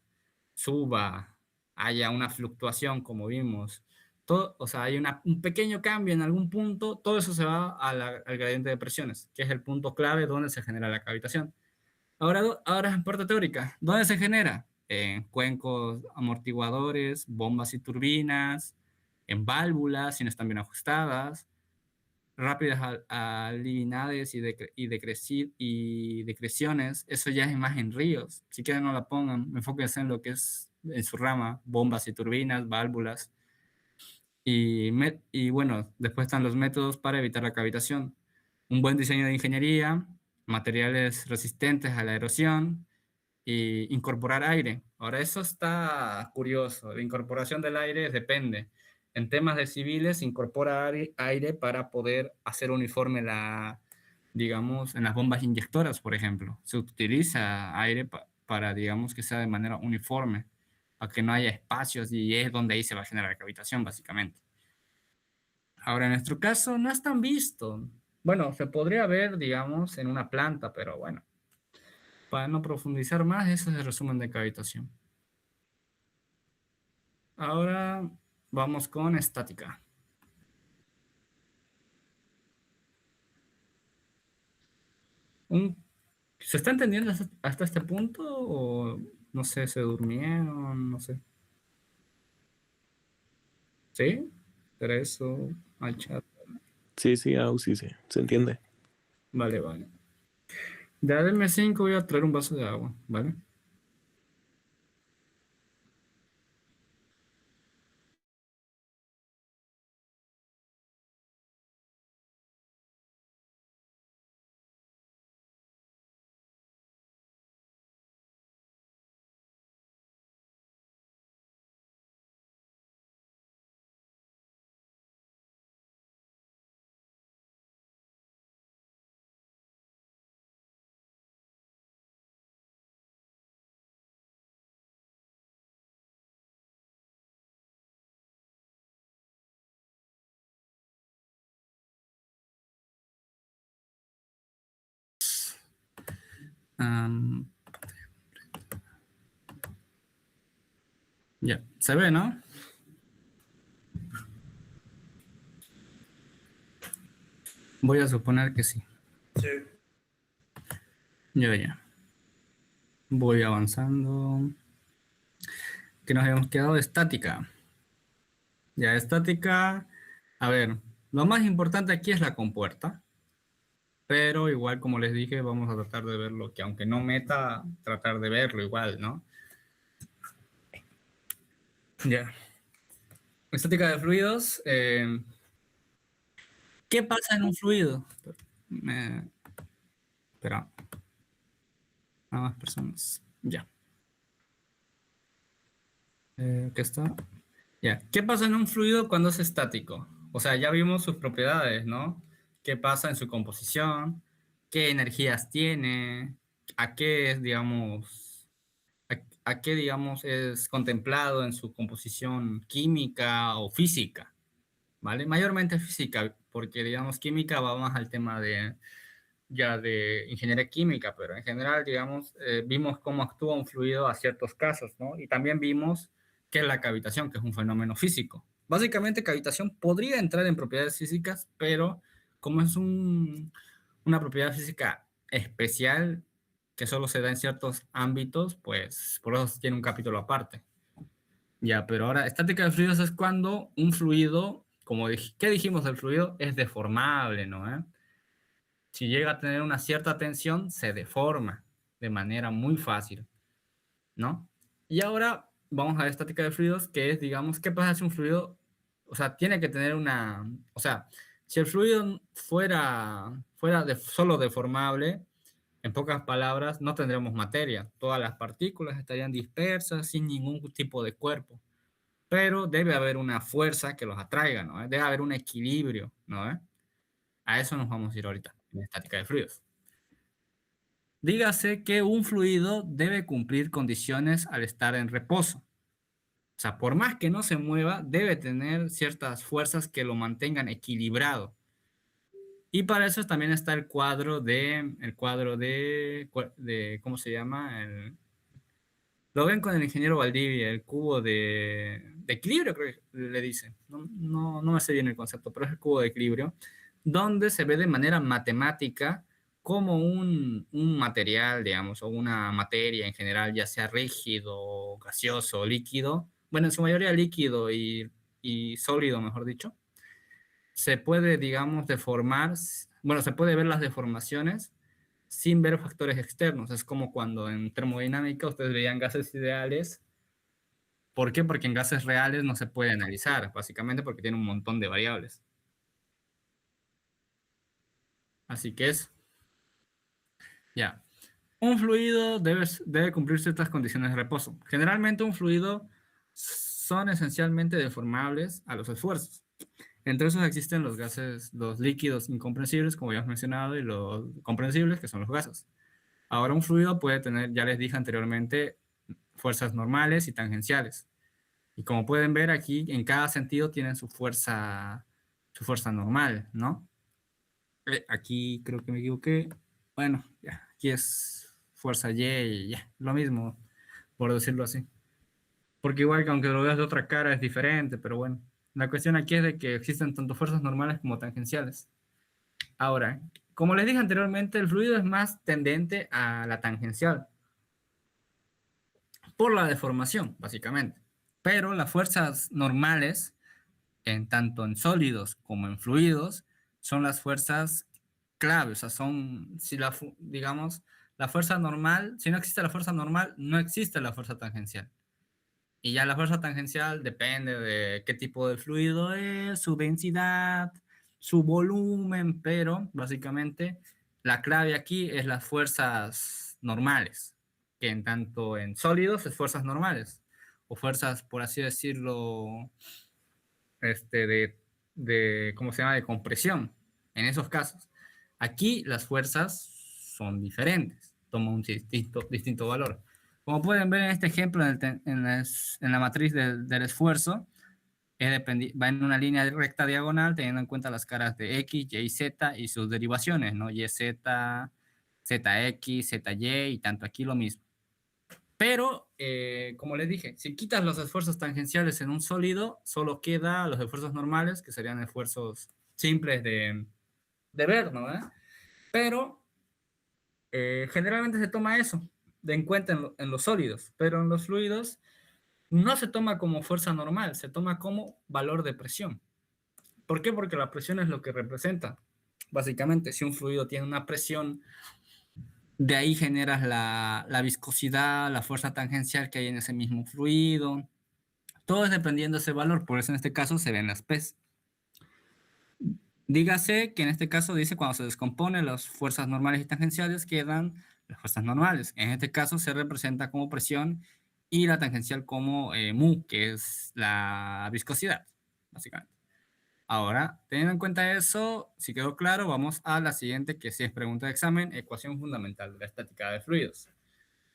suba, haya una fluctuación, como vimos, todo, o sea, hay un pequeño cambio en algún punto, todo eso se va al gradiente de presiones, que es el punto clave donde se genera la cavitación. Ahora en parte teórica, ¿dónde se genera? En cuencos amortiguadores, bombas y turbinas, en válvulas, si no están bien ajustadas, rápidas alineadas y decreciones, eso ya es más en ríos. Si quieren no la pongan, enfóquense en lo que es en su rama, bombas y turbinas, válvulas. Y bueno, después están los métodos para evitar la cavitación. Un buen diseño de ingeniería, materiales resistentes a la erosión y incorporar aire. Ahora, eso está curioso. La incorporación del aire depende. En temas de civiles, se incorpora aire para poder hacer uniforme digamos, en las bombas inyectoras, por ejemplo. Se utiliza aire para, digamos, que sea de manera uniforme, para que no haya espacios y es donde ahí se va a generar la cavitación, básicamente. Ahora, en nuestro caso, no es tan visto. Bueno, se podría ver, digamos, en una planta, pero bueno, para no profundizar más, ese es el resumen de cavitación. Ahora vamos con estática. Un- ¿Se está entendiendo hasta este punto o no sé, se durmieron? No sé. ¿Sí? Pero eso al chat. Sí, sí, sí, se entiende. Vale, vale. Ya denme 5, voy a traer un vaso de agua, ¿vale? Am, ya, se ve, ¿no? Voy a suponer que sí. Sí. Ya. Voy avanzando. Que nos habíamos quedado estática. Ya, estática. A ver, lo más importante aquí es la compuerta. Pero igual, como les dije, vamos a tratar de verlo, que aunque no meta, tratar de verlo igual, ¿no? Ya. Estática de fluidos. ¿Qué pasa en un fluido? Espera. A más personas. Ya. ¿Qué está? Ya. ¿Qué pasa en un fluido cuando es estático? O sea, ya vimos sus propiedades, ¿no? ¿Qué pasa en su composición? ¿Qué energías tiene? ¿A qué es, digamos, a qué, digamos, es contemplado en su composición química o física? ¿Vale? Mayormente física, porque, digamos, química va más al tema de ya de ingeniería química, pero en general, digamos, vimos cómo actúa un fluido a ciertos casos, ¿no? Y también vimos qué es la cavitación, que es un fenómeno físico. Básicamente, cavitación podría entrar en propiedades físicas, pero como es una propiedad física especial que solo se da en ciertos ámbitos, pues por eso tiene un capítulo aparte. Ya, pero ahora, estática de fluidos es cuando un fluido, como ¿qué dijimos del fluido? Es deformable, ¿no? Si llega a tener una cierta tensión, se deforma de manera muy fácil, ¿no? Y ahora vamos a la estática de fluidos, que es, digamos, ¿qué pasa si un fluido, o sea, tiene que tener una, o sea, si el fluido fuera solo deformable, en pocas palabras, no tendremos materia. Todas las partículas estarían dispersas sin ningún tipo de cuerpo. Pero debe haber una fuerza que los atraiga, ¿no? Debe haber un equilibrio, ¿no? A eso nos vamos a ir ahorita, en estática de fluidos. Dígase que un fluido debe cumplir condiciones al estar en reposo. O sea, por más que no se mueva, debe tener ciertas fuerzas que lo mantengan equilibrado. Y para eso también está ¿cómo se llama? Lo ven con el ingeniero Valdivia, el cubo de equilibrio, creo que le dicen. No me sé bien el concepto, pero es el cubo de equilibrio, donde se ve de manera matemática como un material, digamos, o una materia en general, ya sea rígido, gaseoso, líquido, bueno, en su mayoría líquido y sólido, mejor dicho, se puede, digamos, deformar, bueno, se puede ver las deformaciones sin ver factores externos. Es como cuando en termodinámica ustedes veían gases ideales. ¿Por qué? Porque en gases reales no se puede analizar, básicamente porque tiene un montón de variables. Así que es, ya. Un fluido debe cumplir ciertas condiciones de reposo. Generalmente un fluido son esencialmente deformables a los esfuerzos. Entre esos existen los gases, los líquidos incomprensibles, como ya hemos mencionado, y los comprensibles, que son los gases. Ahora un fluido puede tener, ya les dije anteriormente, fuerzas normales y tangenciales. Y como pueden ver aquí, en cada sentido tienen su fuerza normal, ¿no? Aquí creo que me equivoqué. Bueno, ya, aquí es fuerza Y y ya, lo mismo, por decirlo así. Porque igual que aunque lo veas de otra cara es diferente, pero bueno. La cuestión aquí es de que existen tanto fuerzas normales como tangenciales. Ahora, como les dije anteriormente, el fluido es más tendente a la tangencial por la deformación, básicamente. Pero las fuerzas normales, tanto en sólidos como en fluidos, son las fuerzas clave. O sea, son, si digamos, la fuerza normal, si no existe la fuerza normal, no existe la fuerza tangencial. Y ya la fuerza tangencial depende de qué tipo de fluido es, su densidad, su volumen, pero básicamente la clave aquí es las fuerzas normales, que en tanto en sólidos es fuerzas normales, o fuerzas, por así decirlo, ¿cómo se llama? De compresión, en esos casos. Aquí las fuerzas son diferentes, toman un distinto valor. Como pueden ver en este ejemplo, en la matriz del esfuerzo, va en una línea recta diagonal teniendo en cuenta las caras de X, Y, Z y sus derivaciones, ¿no? Y, Z, ZX, ZY y tanto aquí lo mismo. Pero, como les dije, si quitas los esfuerzos tangenciales en un sólido, solo queda los esfuerzos normales, que serían esfuerzos simples de ver, ¿no? Pero generalmente se toma eso de en cuenta en los sólidos, pero en los fluidos no se toma como fuerza normal, se toma como valor de presión. ¿Por qué? Porque la presión es lo que representa. Básicamente, si un fluido tiene una presión, de ahí generas la viscosidad, la fuerza tangencial que hay en ese mismo fluido. Todo es dependiendo de ese valor, por eso en este caso se ven las P's. Dígase que en este caso dice cuando se descompone las fuerzas normales y tangenciales quedan las fuerzas normales. En este caso se representa como presión y la tangencial como mu, que es la viscosidad, básicamente. Ahora, teniendo en cuenta eso, si quedó claro, vamos a la siguiente, que sí es pregunta de examen, ecuación fundamental de la estática de fluidos.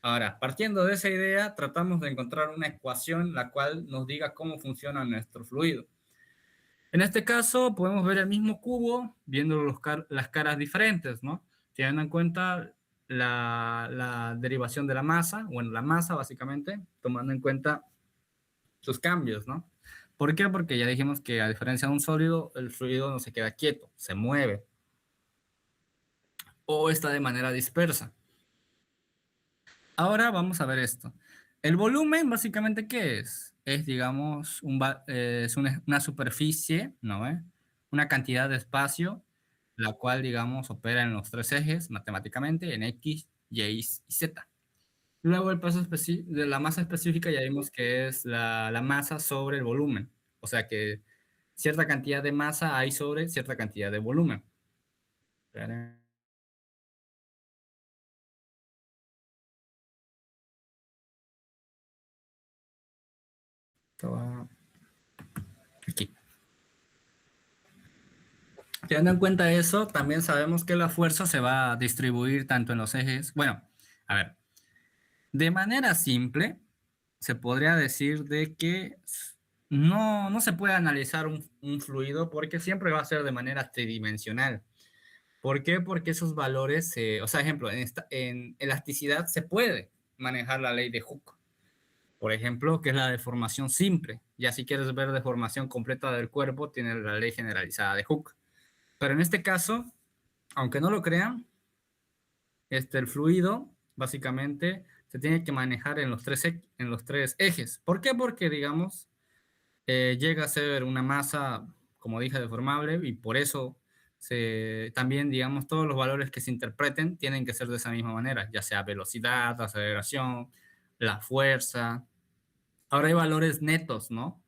Ahora, partiendo de esa idea, tratamos de encontrar una ecuación la cual nos diga cómo funciona nuestro fluido. En este caso, podemos ver el mismo cubo viendo las caras diferentes, ¿no? Teniendo en cuenta la derivación de la masa, bueno, la masa básicamente, tomando en cuenta sus cambios, ¿no? ¿Por qué? Porque ya dijimos que a diferencia de un sólido, el fluido no se queda quieto, se mueve o está de manera dispersa. Ahora vamos a ver esto. El volumen, básicamente, ¿qué es? Es, digamos, es una superficie, ¿no? Una cantidad de espacio, la cual, digamos, opera en los tres ejes matemáticamente, en X, Y y Z. Luego el peso de la masa específica ya vimos que es la masa sobre el volumen. O sea que cierta cantidad de masa hay sobre cierta cantidad de volumen. Estaba aquí. Teniendo en cuenta eso, también sabemos que la fuerza se va a distribuir tanto en los ejes. Bueno, a ver, de manera simple, se podría decir de que no se puede analizar un fluido porque siempre va a ser de manera tridimensional. ¿Por qué? Porque esos valores, o sea, ejemplo, en elasticidad se puede manejar la ley de Hooke, por ejemplo, que es la deformación simple. Ya si quieres ver deformación completa del cuerpo, tiene la ley generalizada de Hooke. Pero en este caso, aunque no lo crean, el fluido básicamente se tiene que manejar en los tres ejes. ¿Por qué? Porque, digamos, llega a ser una masa, como dije, deformable y por eso también, digamos, todos los valores que se interpreten tienen que ser de esa misma manera, ya sea velocidad, aceleración, la fuerza. Ahora hay valores netos, ¿no?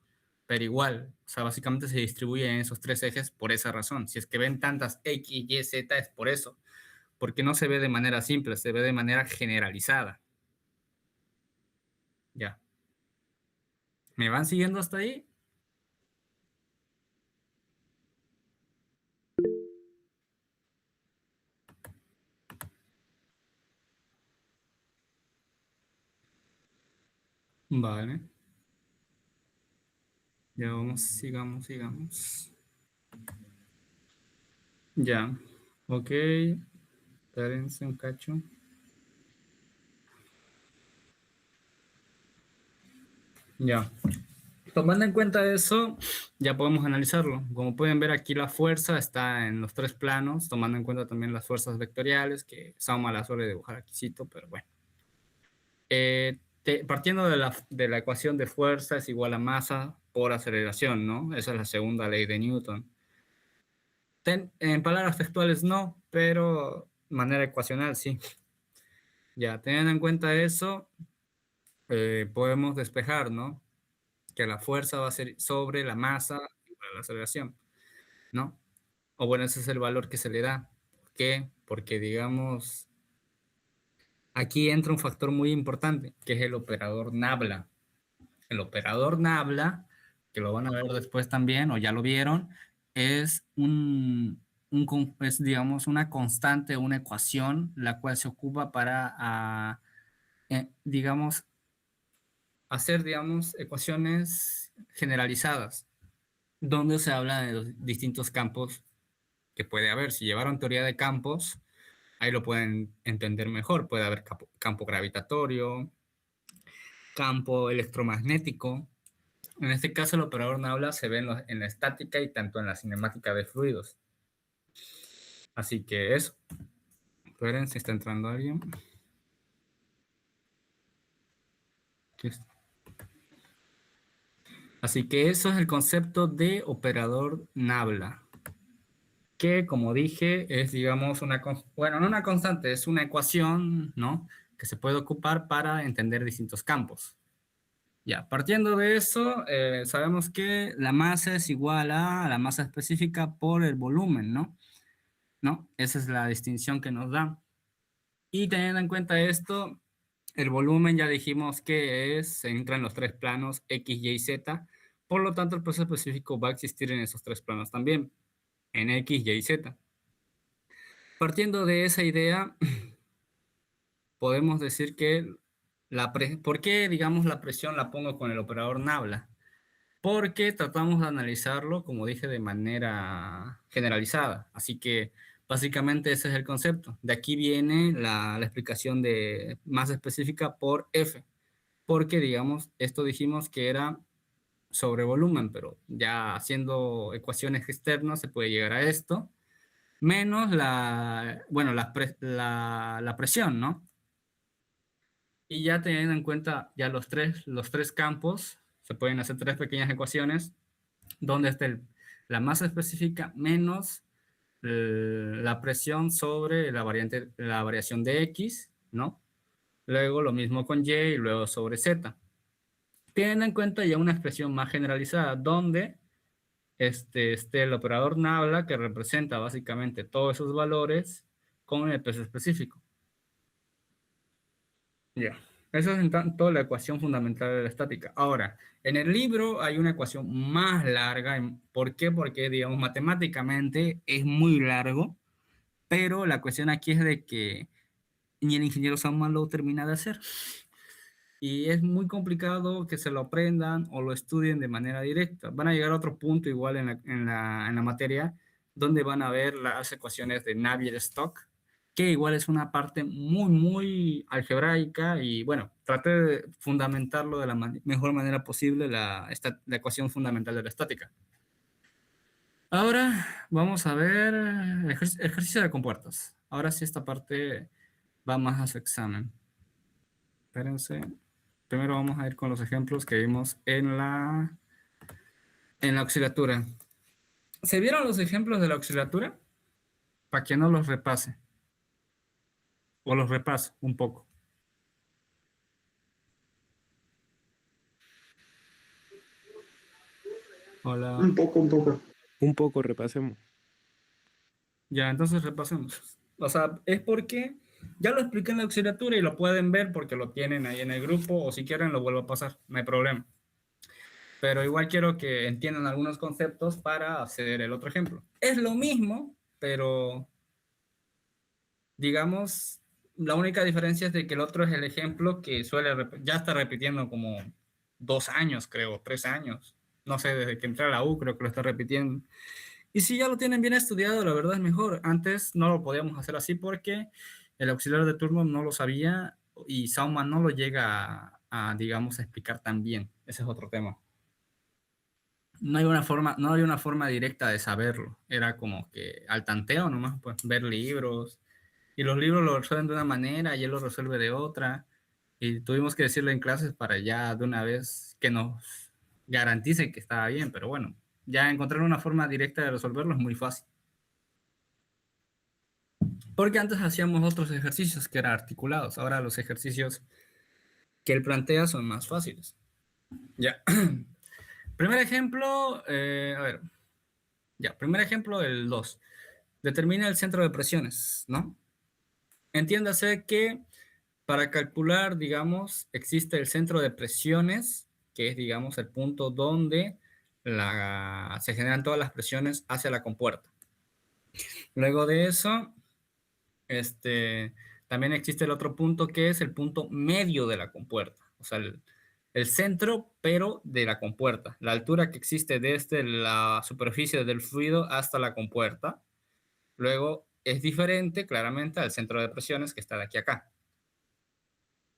Pero igual, o sea, básicamente se distribuye en esos tres ejes por esa razón. Si es que ven tantas X, Y, Z es por eso, porque no se ve de manera simple, se ve de manera generalizada. Ya. ¿Me van siguiendo hasta ahí? Vale. Ya vamos, sigamos. Ya. Ok. Espérense un cacho. Ya. Tomando en cuenta eso, ya podemos analizarlo. Como pueden ver aquí la fuerza está en los tres planos, tomando en cuenta también las fuerzas vectoriales, que son malas horas de dibujar aquí, pero bueno. Partiendo de la ecuación de fuerza es igual a masa por aceleración, ¿no? Esa es la segunda ley de Newton. En palabras textuales no, pero de manera ecuacional sí. Ya, teniendo en cuenta eso, podemos despejar, ¿no? Que la fuerza va a ser sobre la masa igual a la aceleración, ¿no? O bueno, ese es el valor que se le da. ¿Por qué? Porque, digamos, aquí entra un factor muy importante, que es el operador Nabla. El operador Nabla, que lo van a ver después también, o ya lo vieron, es es, digamos, una constante, una ecuación, la cual se ocupa para, digamos, hacer, digamos, ecuaciones generalizadas, donde se habla de los distintos campos que puede haber. Si llevaron teoría de campos, ahí lo pueden entender mejor. Puede haber campo gravitatorio, campo electromagnético. En este caso, el operador Nabla se ve en la estática y tanto en la cinemática de fluidos. Así que eso. Esperen si está entrando alguien. Así que eso es el concepto de operador Nabla, que como dije es, digamos, bueno, no una constante, es una ecuación, ¿no? Que se puede ocupar para entender distintos campos. Ya, partiendo de eso, sabemos que la masa es igual a la masa específica por el volumen, ¿no? ¿No? Esa es la distinción que nos da. Y teniendo en cuenta esto, el volumen ya dijimos que se entra en los tres planos X, Y, Z. Por lo tanto, el peso específico va a existir en esos tres planos también, en X, Y, Z. Partiendo de esa idea, podemos decir que ¿por qué, digamos, la presión la pongo con el operador Nabla? Porque tratamos de analizarlo, como dije, de manera generalizada. Así que básicamente ese es el concepto. De aquí viene la explicación de más específica por F, porque, digamos, esto dijimos que era sobre volumen, pero ya haciendo ecuaciones externas se puede llegar a esto, menos bueno, la presión, ¿no? Y ya teniendo en cuenta ya los tres campos, se pueden hacer tres pequeñas ecuaciones donde está la masa específica menos la presión sobre la variación de X, ¿no? Luego lo mismo con Y y luego sobre Z. Teniendo en cuenta ya una expresión más generalizada donde esté el operador Nabla que representa básicamente todos esos valores con el peso específico. Ya. Esa es en tanto la ecuación fundamental de la estática. Ahora, en el libro hay una ecuación más larga. ¿Por qué? Porque, digamos, matemáticamente es muy largo, pero la cuestión aquí es de que ni el ingeniero Saumann lo termina de hacer. Y es muy complicado que se lo aprendan o lo estudien de manera directa. Van a llegar a otro punto igual en la materia, donde van a ver las ecuaciones de Navier-Stokes, que igual es una parte muy, muy algebraica y bueno, trate de fundamentarlo de la mejor manera posible, la ecuación fundamental de la estática. Ahora vamos a ver ejercicio de compuertas. Ahora sí esta parte va más a su examen. Espérense. Primero vamos a ir con los ejemplos que vimos en la auxiliatura. ¿Se vieron los ejemplos de la auxiliatura? Para que no los repase. O los repaso un poco. Hola. Un poco, un poco. Un poco repasemos. Ya, entonces repasemos. O sea, es porque ya lo expliqué en la auxiliatura y lo pueden ver porque lo tienen ahí en el grupo o si quieren lo vuelvo a pasar, no hay problema. Pero igual quiero que entiendan algunos conceptos para hacer el otro ejemplo. Es lo mismo, pero digamos, la única diferencia es de que el otro es el ejemplo que ya está repitiendo como 2 años, creo, 3 años. No sé, desde que entré a la U creo que lo está repitiendo. Y si ya lo tienen bien estudiado, la verdad es mejor. Antes no lo podíamos hacer así porque el auxiliar de turno no lo sabía y Saumann no lo llega digamos, a explicar tan bien. Ese es otro tema. No hay una forma directa de saberlo. Era como que al tanteo nomás, pues, ver libros. Y los libros lo resuelven de una manera y él lo resuelve de otra. Y tuvimos que decirle en clases para ya de una vez que nos garantice que estaba bien. Pero bueno, ya encontrar una forma directa de resolverlo es muy fácil. Porque antes hacíamos otros ejercicios que eran articulados. Ahora los ejercicios que él plantea son más fáciles. Ya. Primer ejemplo, a ver, ya, primer ejemplo, el 2. Determina el centro de presiones, ¿no? Entiéndase que para calcular, digamos, existe el centro de presiones, que es, digamos, el punto donde se generan todas las presiones hacia la compuerta. Luego de eso, también existe el otro punto que es el punto medio de la compuerta, o sea, el centro, pero de la compuerta, la altura que existe desde la superficie del fluido hasta la compuerta. Luego es diferente claramente al centro de presiones que está de aquí a acá.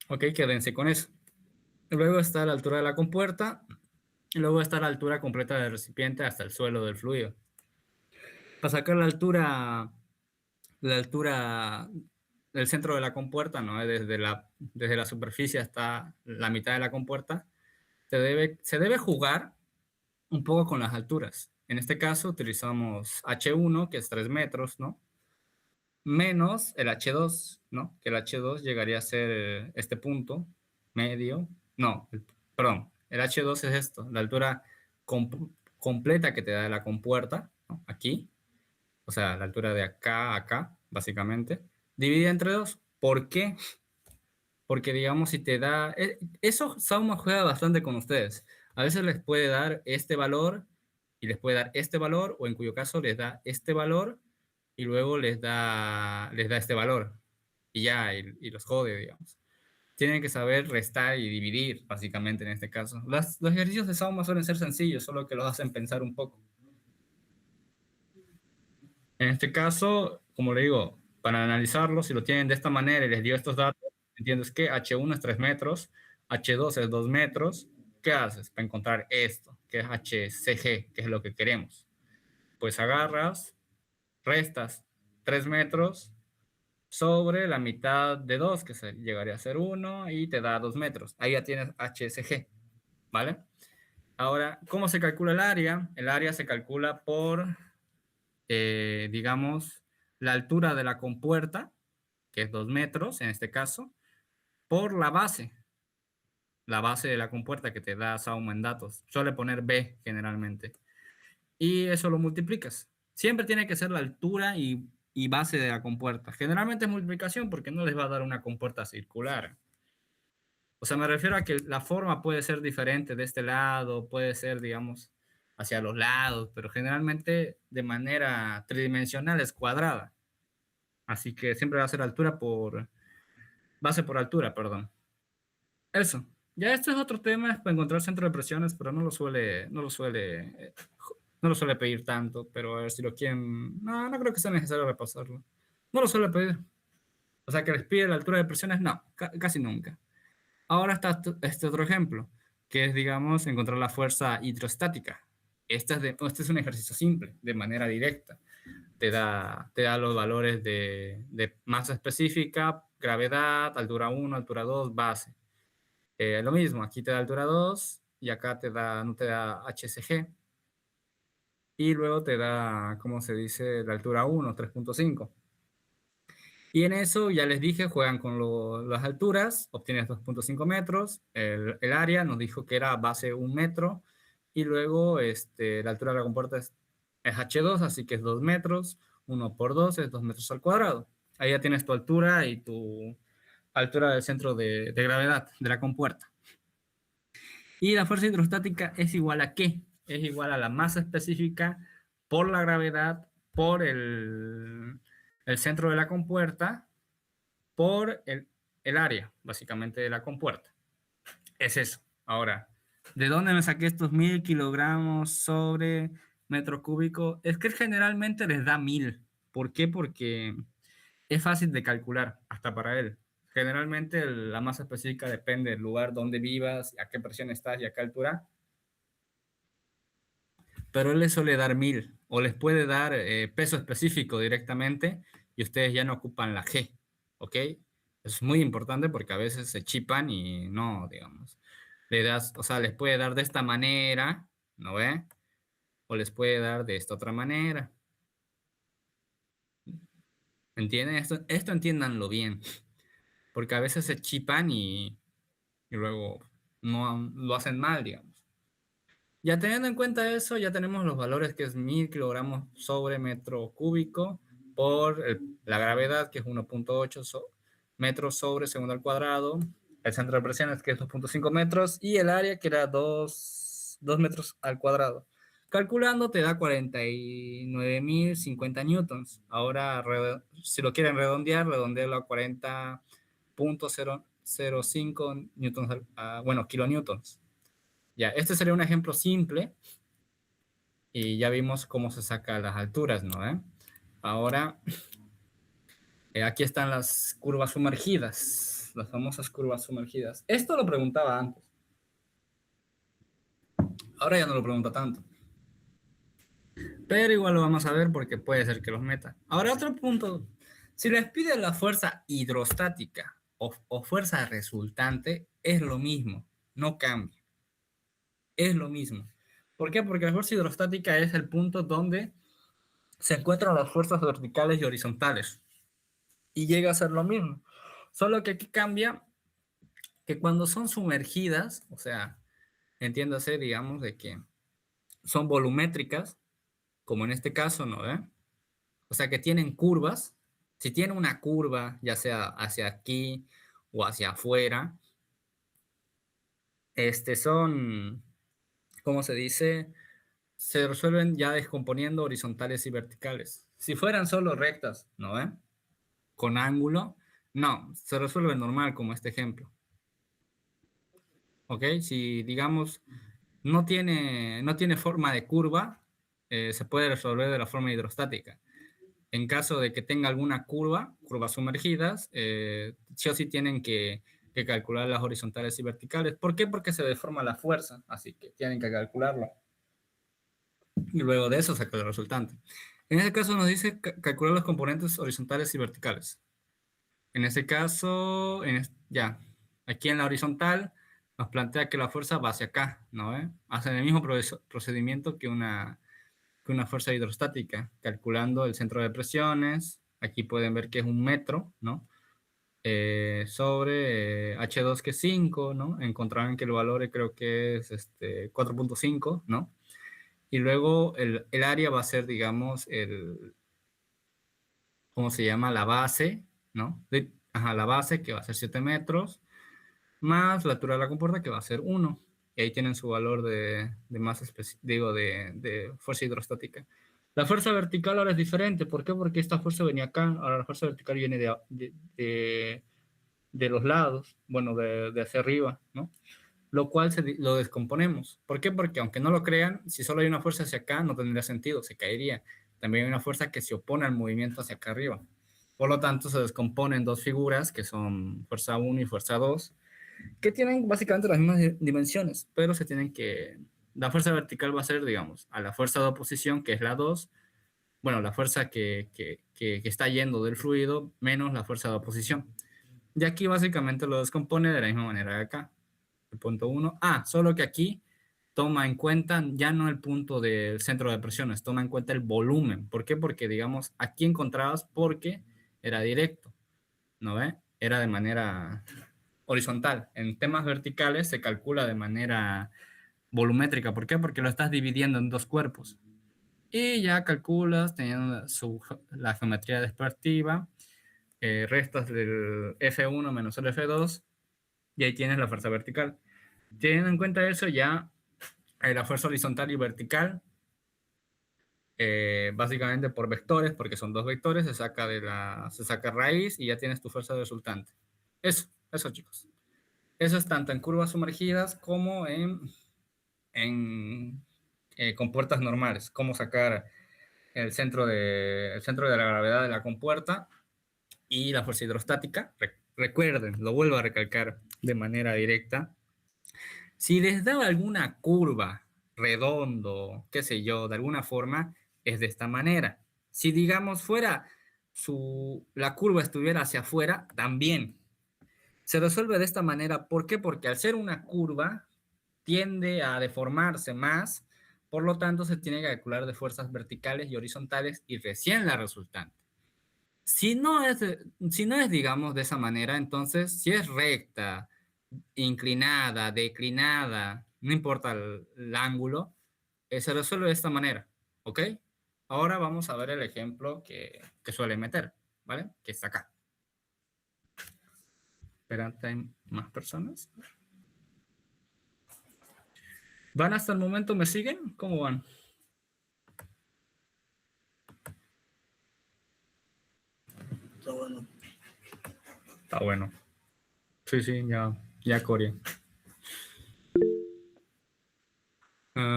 Ok, quédense con eso. Luego está la altura de la compuerta y luego está la altura completa del recipiente hasta el suelo del fluido. Para sacar la altura del centro de la compuerta, ¿no? Desde la superficie hasta la mitad de la compuerta, se debe jugar un poco con las alturas. En este caso utilizamos H1, que es 3 metros, ¿no? Menos el H2, ¿no? Que el H2 llegaría a ser este punto medio. No, perdón, el H2 es esto, la altura completa que te da la compuerta, ¿no? Aquí, o sea, la altura de acá a acá, básicamente, dividida entre 2. ¿Por qué? Porque, digamos, si te da... Eso Sauma juega bastante con ustedes. A veces les puede dar este valor y les puede dar este valor, o en cuyo caso les da este valor y luego les da este valor. Y ya, y los jode, digamos. Tienen que saber restar y dividir, básicamente, en este caso. Los ejercicios de Sauma suelen ser sencillos, solo que los hacen pensar un poco. En este caso, como le digo, para analizarlo, si lo tienen de esta manera y les dio estos datos, entiendes que H1 es 3 metros, H2 es 2 metros. ¿Qué haces para encontrar esto, que es HCG, que es lo que queremos? Pues agarras, restas 3 metros sobre la mitad de 2, que llegaría a ser 1, y te da 2 metros. Ahí ya tienes HCG, ¿vale? Ahora, ¿cómo se calcula el área? El área se calcula por digamos, la altura de la compuerta, que es 2 metros en este caso, por la base de la compuerta que te da Sauma en datos. Suele poner B generalmente. Y eso lo multiplicas. Siempre tiene que ser la altura y base de la compuerta. Generalmente es multiplicación porque no les va a dar una compuerta circular. O sea, me refiero a que la forma puede ser diferente de este lado, puede ser, digamos, hacia los lados, pero generalmente de manera tridimensional es cuadrada. Así que siempre va a ser base por altura, perdón. Eso. Ya esto es otro tema, es para encontrar centro de presiones, pero no lo suele pedir tanto, pero a ver si lo quieren, no creo que sea necesario repasarlo. No lo suele pedir. O sea, que les pide la altura de presiones, no, casi nunca. Ahora está este otro ejemplo, que es, digamos, encontrar la fuerza hidrostática. Este es un ejercicio simple, de manera directa. Te da los valores de masa específica, gravedad, altura 1, altura 2, base. Lo mismo, aquí te da altura 2 y acá no te da HCG. Y luego te da, ¿cómo se dice? La altura 1, 3.5. Y en eso, ya les dije, juegan con las alturas, obtienes 2.5 metros, el área nos dijo que era base 1 metro, y luego la altura de la compuerta es H2, así que es 2 metros, 1 por 2 es 2 metros al cuadrado. Ahí ya tienes tu altura y tu altura del centro de gravedad de la compuerta. Y la fuerza hidrostática es igual a ¿qué? Es igual a la masa específica por la gravedad, por el centro de la compuerta, por el área, básicamente, de la compuerta. Es eso. Ahora, ¿de dónde me saqué estos 1000 kilogramos sobre metro cúbico? Es que generalmente les da 1000. ¿Por qué? Porque es fácil de calcular, hasta para él. Generalmente la masa específica depende del lugar donde vivas, a qué presión estás y a qué altura, pero él les suele dar 1000 o les puede dar peso específico directamente y ustedes ya no ocupan la G, ¿ok? Es muy importante porque a veces se chipan y no, digamos, o sea, les puede dar de esta manera, ¿no ve? O les puede dar de esta otra manera. ¿Entienden? Esto entiéndanlo bien, porque a veces se chipan y luego no lo hacen mal, digamos. Ya teniendo en cuenta eso, ya tenemos los valores que es 1000 kilogramos sobre metro cúbico por la gravedad, que es 1.8 metros sobre segundo al cuadrado, el centro de presiones, que es 2.5 metros, y el área, que era 2 metros al cuadrado. Calculando te da 49.050 newtons. Ahora, si lo quieren redondear, redondearlo a 40.005 newtons, bueno, kilonewtons. Ya, este sería un ejemplo simple y ya vimos cómo se saca las alturas, ¿no? Ahora, aquí están las curvas sumergidas, las famosas curvas sumergidas. Esto lo preguntaba antes, ahora ya no lo pregunta tanto, pero igual lo vamos a ver porque puede ser que los meta. Ahora, otro punto, si les pide la fuerza hidrostática o fuerza resultante, es lo mismo, no cambia, es lo mismo. ¿Por qué? Porque la fuerza hidrostática es el punto donde se encuentran las fuerzas verticales y horizontales. Y llega a ser lo mismo. Solo que aquí cambia que cuando son sumergidas, o sea, entiéndase, digamos, de que son volumétricas, como en este caso, ¿no? O sea, que tienen curvas. Si tiene una curva, ya sea hacia aquí o hacia afuera, son, ¿cómo se dice? Se resuelven ya descomponiendo horizontales y verticales. Si fueran solo rectas, ¿no? Con ángulo, no, se resuelve normal como este ejemplo. ¿Ok? Si, digamos, no tiene forma de curva, se puede resolver de la forma hidrostática. En caso de que tenga alguna curvas sumergidas, sí o sí tienen que calcular las horizontales y verticales. ¿Por qué? Porque se deforma la fuerza, así que tienen que calcularlo. Y luego de eso saca el resultante. En este caso nos dice calcular los componentes horizontales y verticales. En este caso, ya, aquí en la horizontal nos plantea que la fuerza va hacia acá, ¿no? Hacen el mismo procedimiento que una fuerza hidrostática, calculando el centro de presiones. Aquí pueden ver que es 1 metro, ¿no? Sobre H2, que es 5, ¿no? Encontrarán que el valor creo que es 4.5, ¿no? Y luego el área va a ser, digamos, ¿cómo se llama? La base, ¿no? La base, que va a ser 7 metros, más la altura de la compuerta, que va a ser 1. Y ahí tienen su valor de masa, digo, de fuerza hidrostática. La fuerza vertical ahora es diferente. ¿Por qué? Porque esta fuerza venía acá. Ahora la fuerza vertical viene de los lados, bueno, de hacia arriba, ¿no? Lo cual lo descomponemos. ¿Por qué? Porque aunque no lo crean, si solo hay una fuerza hacia acá, no tendría sentido, se caería. También hay una fuerza que se opone al movimiento hacia acá arriba. Por lo tanto, se descomponen dos figuras, que son fuerza 1 y fuerza 2, que tienen básicamente las mismas dimensiones, pero se tienen que... La fuerza vertical va a ser, digamos, a la fuerza de oposición, que es la 2, bueno, la fuerza que está yendo del fluido, menos la fuerza de oposición. Y aquí básicamente lo descompone de la misma manera de acá. El punto 1. Solo que aquí toma en cuenta ya no el punto del centro de presiones, toma en cuenta el volumen. ¿Por qué? Porque, digamos, aquí encontrabas porque era directo, ¿no ve? Era de manera horizontal. En temas verticales se calcula de manera volumétrica. ¿Por qué? Porque lo estás dividiendo en dos cuerpos. Y ya calculas teniendo la geometría descriptiva, restas del F1 menos el F2, y ahí tienes la fuerza vertical. Teniendo en cuenta eso, ya la fuerza horizontal y vertical, básicamente por vectores, porque son dos vectores, se saca raíz y ya tienes tu fuerza resultante. Eso chicos. Eso es tanto en curvas sumergidas como en compuertas normales. Cómo sacar el centro de la gravedad de la compuerta y la fuerza hidrostática. Recuerden, lo vuelvo a recalcar de manera directa. Si les da alguna curva, redondo, qué sé yo, de alguna forma, es de esta manera. Si, digamos, la curva estuviera hacia afuera, también se resuelve de esta manera. ¿Por qué? Porque al ser una curva, tiende a deformarse más, por lo tanto, se tiene que calcular de fuerzas verticales y horizontales y recién la resultante. Si no es, digamos, de esa manera, entonces, si es recta, inclinada, declinada, no importa el ángulo, se resuelve de esta manera, ¿ok? Ahora vamos a ver el ejemplo que suele meter, ¿vale? Que está acá. Espérate, ¿hay más personas? ¿Van hasta el momento? ¿Me siguen? ¿Cómo van? Está bueno. Está bueno. Sí, sí, ya Corea.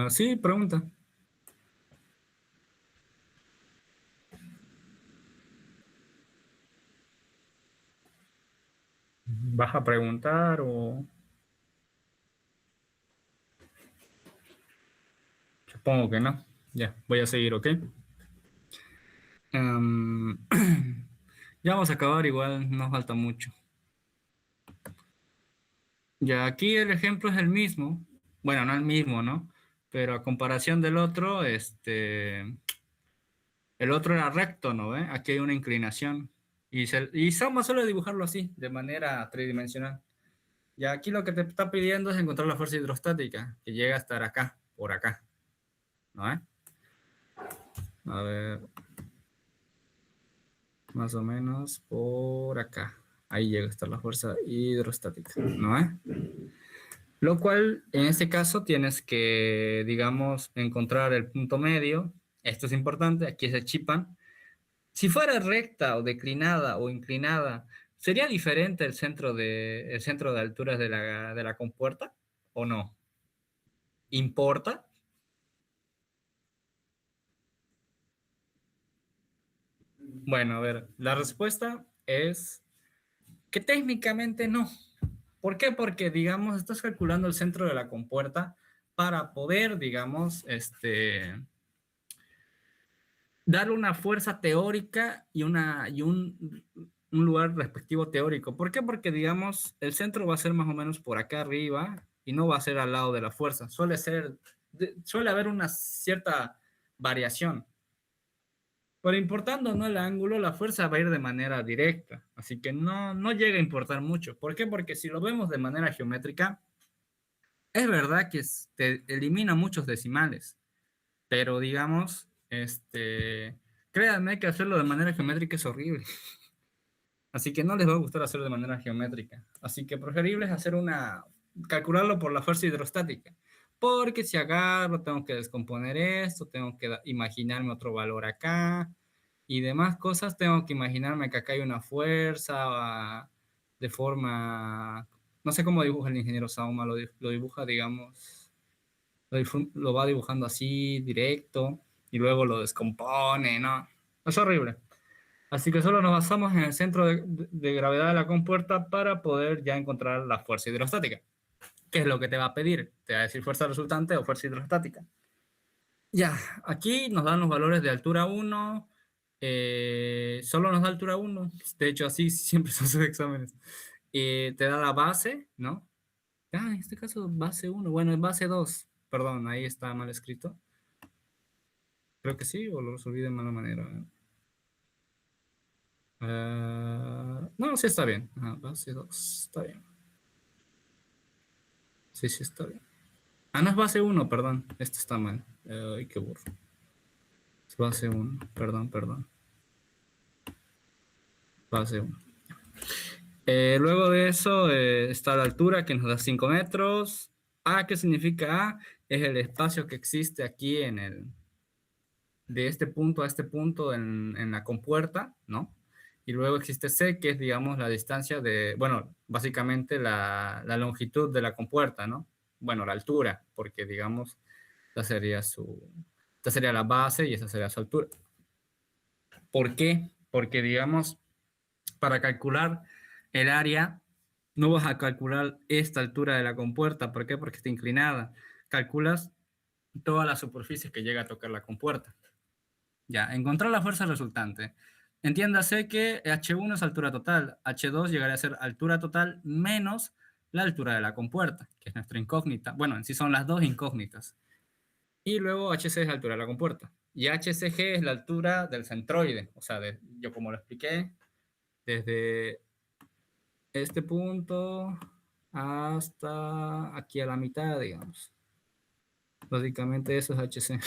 Sí, pregunta. ¿Vas a preguntar o...? Supongo que no. Ya, voy a seguir, ¿ok? Em, ya vamos a acabar, igual nos falta mucho. Ya aquí el ejemplo es el mismo. Bueno, no el mismo, ¿no? Pero a comparación del otro, el otro era recto, ¿no? ¿Ve? Aquí hay una inclinación. Y Sama suele dibujarlo así, de manera tridimensional. Ya aquí lo que te está pidiendo es encontrar la fuerza hidrostática, que llega a estar acá, por acá, ¿no? A ver, más o menos por acá. Ahí llega a estar la fuerza hidrostática, ¿no? Lo cual, en este caso, tienes que, digamos, encontrar el punto medio. Esto es importante, aquí se chipan. Si fuera recta o declinada o inclinada, ¿sería diferente el centro de alturas de la compuerta o no? ¿Importa? Bueno, a ver, la respuesta es que técnicamente no. ¿Por qué? Porque, digamos, estás calculando el centro de la compuerta para poder, digamos, dar una fuerza teórica y un lugar respectivo teórico. ¿Por qué? Porque, digamos, el centro va a ser más o menos por acá arriba y no va a ser al lado de la fuerza. Suele haber una cierta variación. Pero importando no el ángulo, la fuerza va a ir de manera directa. Así que no llega a importar mucho. ¿Por qué? Porque si lo vemos de manera geométrica, es verdad que te elimina muchos decimales. Pero digamos, créanme que hacerlo de manera geométrica es horrible. Así que no les va a gustar hacerlo de manera geométrica. Así que preferible es calcularlo por la fuerza hidrostática. Porque si agarro, tengo que descomponer esto, tengo que imaginarme otro valor acá y demás cosas. Tengo que imaginarme que acá hay una fuerza de forma, no sé cómo dibuja el ingeniero Sauma, lo dibuja, digamos, lo va dibujando así, directo, y luego lo descompone, ¿no? Es horrible. Así que solo nos basamos en el centro de gravedad de la compuerta para poder ya encontrar la fuerza hidrostática. ¿Qué es lo que te va a pedir? Te va a decir fuerza resultante o fuerza hidrostática. Ya, aquí nos dan los valores de altura 1, solo nos da altura 1, de hecho así siempre son sus exámenes. Te da la base, ¿no? En este caso base 1, bueno, es base 2, perdón, ahí está mal escrito. Creo que sí, o lo resolví de mala manera. No, sí está bien. Base 2, está bien. Sí, sí está bien. No es base 1, perdón. Esto está mal. Ay, qué burro. Es base 1, perdón. Base 1. Luego de eso está la altura que nos da 5 metros. ¿Qué significa A? Es el espacio que existe aquí de este punto a este punto en la compuerta, ¿no? Y luego existe C, que es, digamos, la distancia bueno, básicamente la longitud de la compuerta, ¿no? Bueno, la altura, porque, digamos, esta sería la base y esa sería su altura. ¿Por qué? Porque, digamos, para calcular el área, no vas a calcular esta altura de la compuerta. ¿Por qué? Porque está inclinada. Calculas toda la superficie que llega a tocar la compuerta. Ya, encontrar la fuerza resultante. Entiéndase que H1 es altura total, H2 llegaría a ser altura total menos la altura de la compuerta, que es nuestra incógnita. Bueno, en sí son las dos incógnitas. Y luego HC es la altura de la compuerta. Y HCG es la altura del centroide. O sea, yo como lo expliqué, desde este punto hasta aquí a la mitad, digamos. Básicamente eso es HC.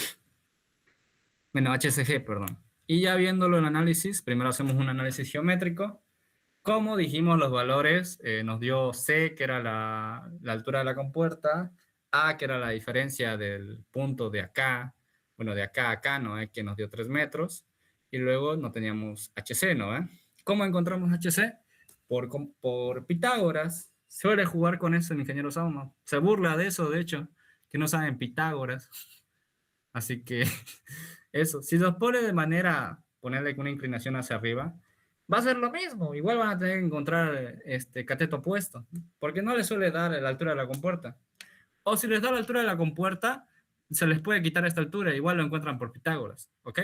Bueno, HCG, perdón. Y ya viéndolo en análisis, primero hacemos un análisis geométrico. Como dijimos, los valores nos dio C, que era la altura de la compuerta, A, que era la diferencia del punto de acá, bueno, de acá a acá, ¿no? Que nos dio 3 metros. Y luego no teníamos HC, ¿no? ¿Cómo encontramos HC? Por Pitágoras. Suele jugar con eso el ingeniero Sauno. Se burla de eso, de hecho, que no saben Pitágoras. Así que eso, si los pone de manera, ponerle con una inclinación hacia arriba, va a ser lo mismo. Igual van a tener que encontrar este cateto opuesto, porque no les suele dar la altura de la compuerta. O si les da la altura de la compuerta, se les puede quitar esta altura, igual lo encuentran por Pitágoras, ¿ok?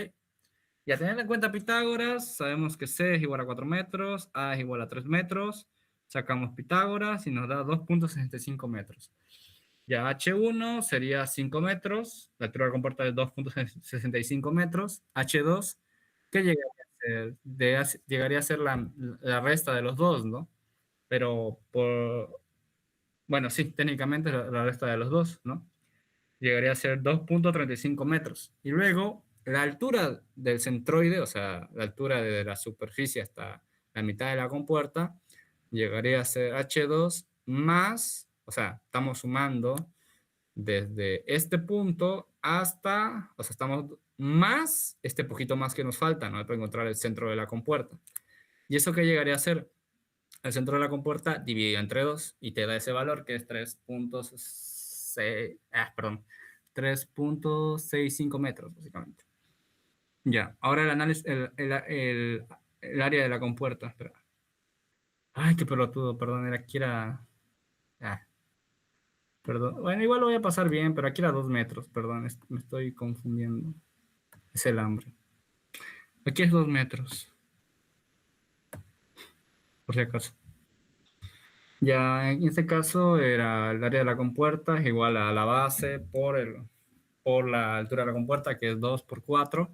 Y a tener en cuenta Pitágoras, sabemos que C es igual a 4 metros, A es igual a 3 metros, sacamos Pitágoras y nos da 2.65 metros. Ya H1 sería 5 metros, la altura de la compuerta es 2.65 metros, H2, que llegaría a ser la resta de los dos, ¿no? Pero bueno, sí, técnicamente la resta de los dos, ¿no? Llegaría a ser 2.35 metros. Y luego, la altura del centroide, o sea, la altura de la superficie hasta la mitad de la compuerta, llegaría a ser H2 más, o sea, estamos sumando desde este punto hasta, o sea, estamos más este poquito más que nos falta, ¿no? Para encontrar el centro de la compuerta. ¿Y eso qué llegaría a ser? El centro de la compuerta dividido entre 2 y te da ese valor que es 3.65 metros, básicamente. Ya, ahora el análisis, el área de la compuerta. Espera. Ay, qué pelotudo, perdón, era aquí era... Ah, perdón. Bueno, igual lo voy a pasar bien, pero aquí era 2 metros, perdón, me estoy confundiendo. Es el hambre. Aquí es 2 metros, por si acaso. Ya en este caso era el área de la compuerta es igual a la base por la altura de la compuerta, que es 2 por 4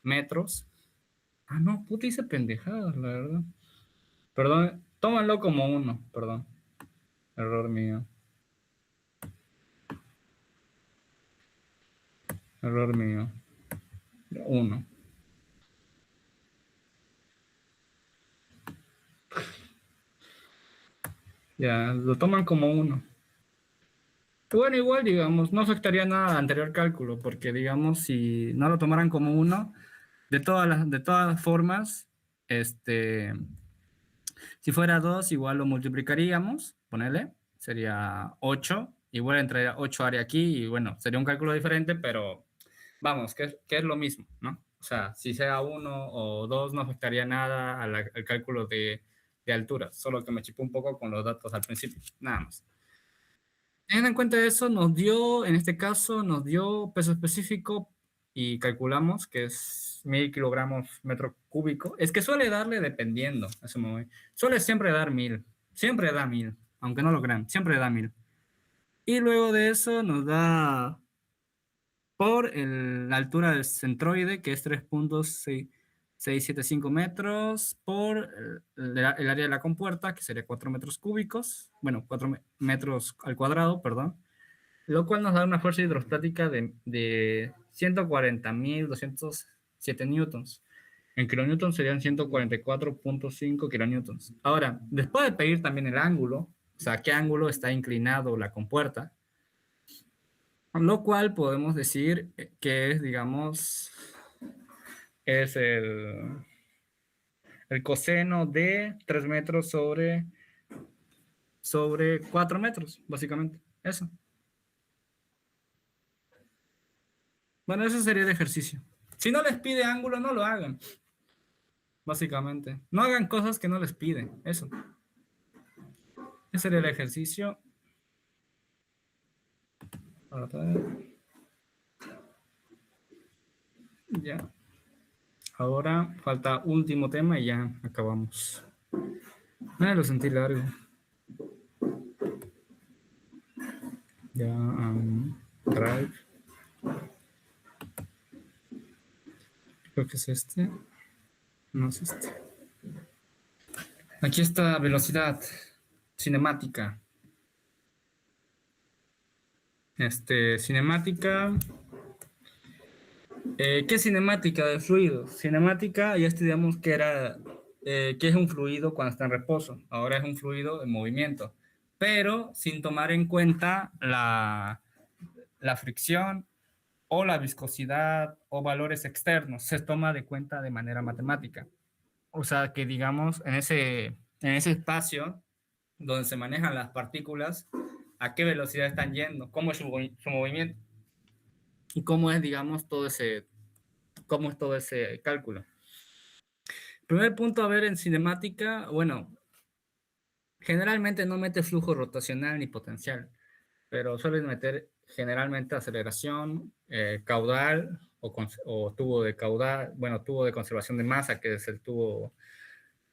metros. Ah, no, puta, hice pendejadas, la verdad. Perdón, tómanlo como 1, perdón. Error mío. Error mío. 1. Ya, lo toman como 1. Bueno, igual, digamos, no afectaría nada al anterior cálculo, porque, digamos, si no lo tomaran como 1, de todas formas, si fuera 2, igual lo multiplicaríamos, ponele, sería 8, igual entraría 8 área aquí, y bueno, sería un cálculo diferente, pero vamos, que es lo mismo, ¿no? O sea, si sea 1 o 2, no afectaría nada al cálculo de altura, solo que me chipó un poco con los datos al principio, nada más. Teniendo en cuenta eso, en este caso, nos dio peso específico y calculamos que es 1000 kilogramos metro cúbico. Es que suele darle dependiendo, eso me voy. Suele siempre dar 1000, siempre da 1000, aunque no lo crean, siempre da 1000. Y luego de eso nos da por la altura del centroide, que es 3.675 metros, por el área de la compuerta, que sería 4 metros cúbicos, bueno, 4 metros al cuadrado, perdón, lo cual nos da una fuerza hidrostática de 140.207 newtons. En kilonewtons serían 144.5 kilonewtons. Ahora, después de pedir también el ángulo, o sea, qué ángulo está inclinado la compuerta, lo cual podemos decir que es, digamos, es el coseno de 3 metros sobre 4 metros, básicamente. Eso. Bueno, eso sería el ejercicio. Si no les pide ángulo, no lo hagan. Básicamente. No hagan cosas que no les piden. Eso. Ese sería el ejercicio. Ya. Ahora falta último tema y ya acabamos. Lo sentí largo. Ya. Drive. creo que es este. No es este. Aquí está velocidad cinemática. Cinemática. ¿Qué es cinemática de fluido? Cinemática, ya estudiamos que era, que es un fluido cuando está en reposo. Ahora es un fluido en movimiento, pero sin tomar en cuenta la fricción o la viscosidad o valores externos. Se toma de cuenta de manera matemática. O sea que digamos en ese espacio donde se manejan las partículas, a qué velocidad están yendo, cómo es su movimiento y cómo es, digamos, cómo es todo ese cálculo. Primer punto a ver en cinemática, bueno, generalmente no mete flujo rotacional ni potencial, pero suelen meter generalmente aceleración, caudal o tubo de caudal, bueno, tubo de conservación de masa, que es el tubo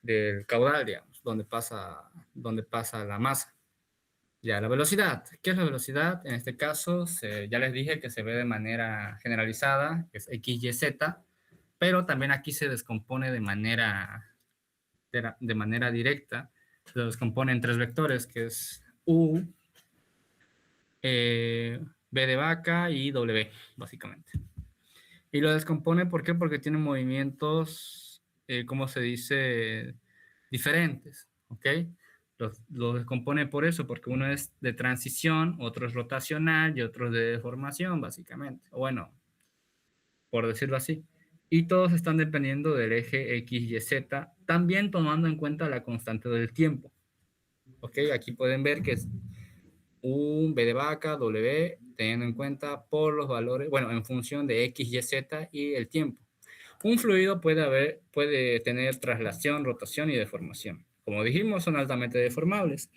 del caudal, digamos, donde pasa la masa. Ya, la velocidad. ¿Qué es la velocidad? En este caso, ya les dije que se ve de manera generalizada, que es X, Y, Z, pero también aquí se descompone de manera directa. Se descompone en tres vectores, que es U, B de vaca y W, básicamente. Y lo descompone, ¿por qué? Porque tiene movimientos, ¿cómo se dice? Diferentes, ¿ok? Lo descompone por eso, porque uno es de transición, otro es rotacional y otro es de deformación, básicamente. O bueno, por decirlo así. Y todos están dependiendo del eje X, Y, Z, también tomando en cuenta la constante del tiempo. ¿Ok? Aquí pueden ver que es un B de vaca, W, teniendo en cuenta por los valores, bueno, en función de X, Y, Z y el tiempo. Un fluido puede tener traslación, rotación y deformación. Como dijimos, son altamente deformables,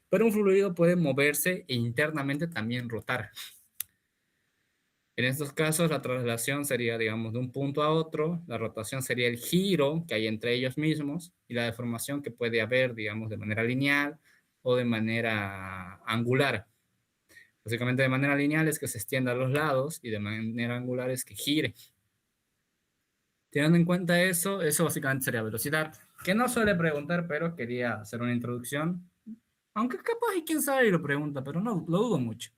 pero un fluido puede moverse e internamente también rotar. En estos casos, la traslación sería, digamos, de un punto a otro, la rotación sería el giro que hay entre ellos mismos y la deformación que puede haber, digamos, de manera lineal o de manera angular. Básicamente de manera lineal es que se extienda a los lados y de manera angular es que gire. Teniendo en cuenta eso básicamente sería velocidad, que no suele preguntar, pero quería hacer una introducción, aunque capaz y quién sabe y lo pregunta, pero no, lo dudo mucho.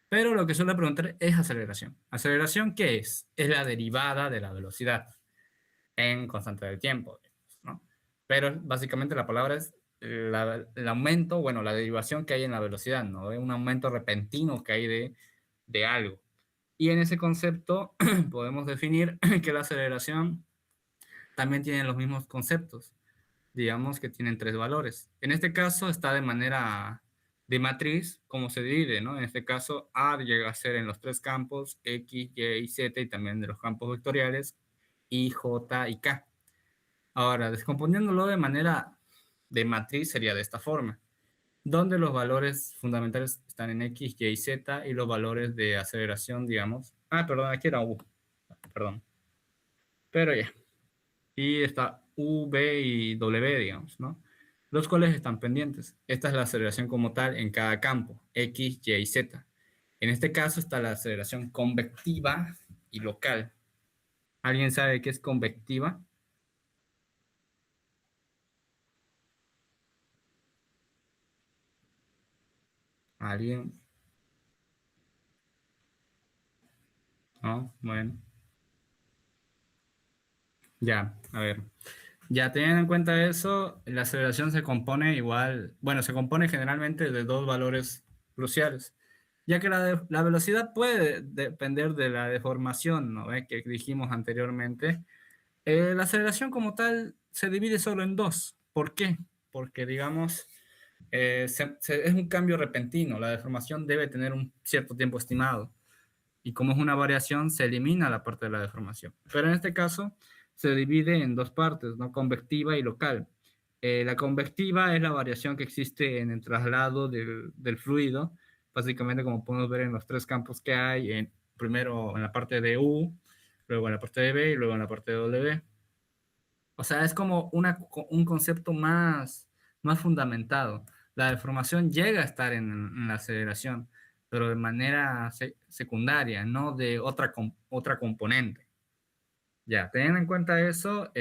Pero lo que suele preguntar es aceleración. ¿Aceleración qué es? Es la derivada de la velocidad en constante del tiempo, ¿no? Pero básicamente la palabra es el aumento, bueno, la derivación que hay en la velocidad, ¿no? Un aumento repentino que hay de algo. Y en ese concepto podemos definir que la aceleración también tiene los mismos conceptos. Digamos que tienen tres valores. En este caso está de manera de matriz, como se divide, ¿no? En este caso, A llega a ser en los tres campos, X, Y y Z, y también de los campos vectoriales, I, J y K. Ahora, descomponiéndolo de manera de matriz sería de esta forma, donde los valores fundamentales están en X, Y y Z, y los valores de aceleración, digamos. Perdón, aquí era U. Perdón. Pero ya. Y está U, B y W, digamos, ¿no? Los cuales están pendientes. Esta es la aceleración como tal en cada campo, X, Y y Z. En este caso está la aceleración convectiva y local. ¿Alguien sabe qué es convectiva? ¿Alguien? ¿No? Bueno. Ya, a ver. Ya teniendo en cuenta eso, la aceleración se compone igual, bueno, se compone generalmente de dos valores cruciales, ya que la velocidad puede depender de la deformación, ¿no? Que dijimos anteriormente. La aceleración como tal se divide solo en dos. ¿Por qué? Porque, digamos, es un cambio repentino. La deformación debe tener un cierto tiempo estimado. Y como es una variación, se elimina la parte de la deformación. Pero en este caso, se divide en dos partes, ¿no? Convectiva y local. La convectiva es la variación que existe en el traslado del fluido, básicamente como podemos ver en los tres campos que hay, primero en la parte de U, luego en la parte de B y luego en la parte de W. O sea, es como un concepto más fundamentado. La deformación llega a estar en la aceleración, pero de manera secundaria, no de otra componente. Ya, teniendo en cuenta eso,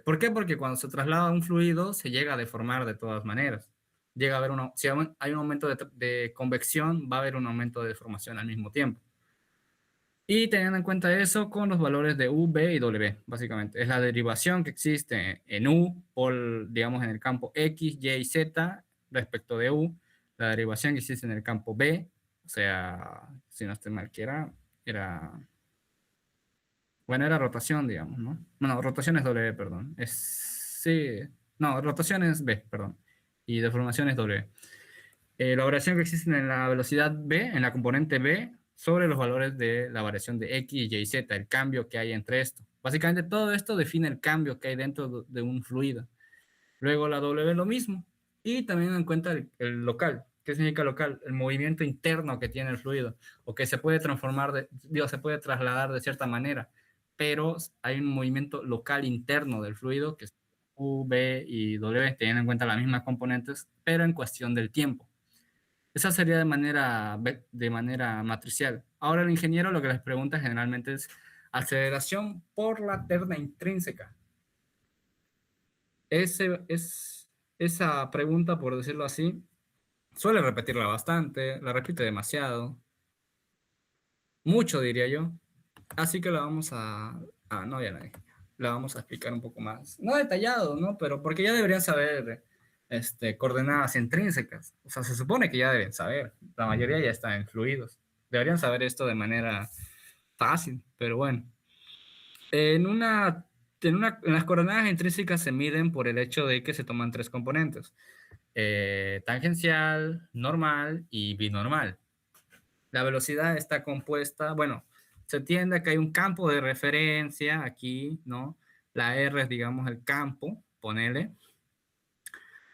¿por qué? Porque cuando se traslada un fluido se llega a deformar de todas maneras. Llega a haber si hay un aumento de convección, va a haber un aumento de deformación al mismo tiempo. Y teniendo en cuenta eso con los valores de U, B y W, básicamente. Es la derivación que existe en U, por, digamos, en el campo X, Y y Z respecto de U. La derivación que existe en el campo B, o sea, si no estoy mal, que era bueno, era rotación, digamos, ¿no? Bueno, rotación es W, perdón. Sí, no, rotación es B, perdón. Y deformación es W. La variación que existe en la velocidad B, en la componente B, sobre los valores de la variación de X, Y, Z, el cambio que hay entre esto. Básicamente todo esto define el cambio que hay dentro de un fluido. Luego la W es lo mismo. Y también en cuenta el local. ¿Qué significa local? El movimiento interno que tiene el fluido o que se puede transformar, se puede trasladar de cierta manera, pero hay un movimiento local interno del fluido que es U, B y W, teniendo en cuenta las mismas componentes, pero en cuestión del tiempo. Esa sería de manera matricial. Ahora el ingeniero lo que les pregunta generalmente es aceleración por la terna intrínseca. Esa pregunta, por decirlo así, suele repetirla bastante, la repite demasiado, mucho diría yo. Así que la vamos no, ya la dije. La vamos a explicar un poco más, no detallado, ¿no? Pero porque ya deberían saber coordenadas intrínsecas. O sea, se supone que ya deben saber. La mayoría ya están en fluidos. Deberían saber esto de manera fácil, pero bueno. En las coordenadas intrínsecas se miden por el hecho de que se toman tres componentes. Tangencial, normal y binormal. La velocidad está compuesta, bueno, se tiende a que hay un campo de referencia aquí, ¿no? La R es, digamos, el campo, ponele,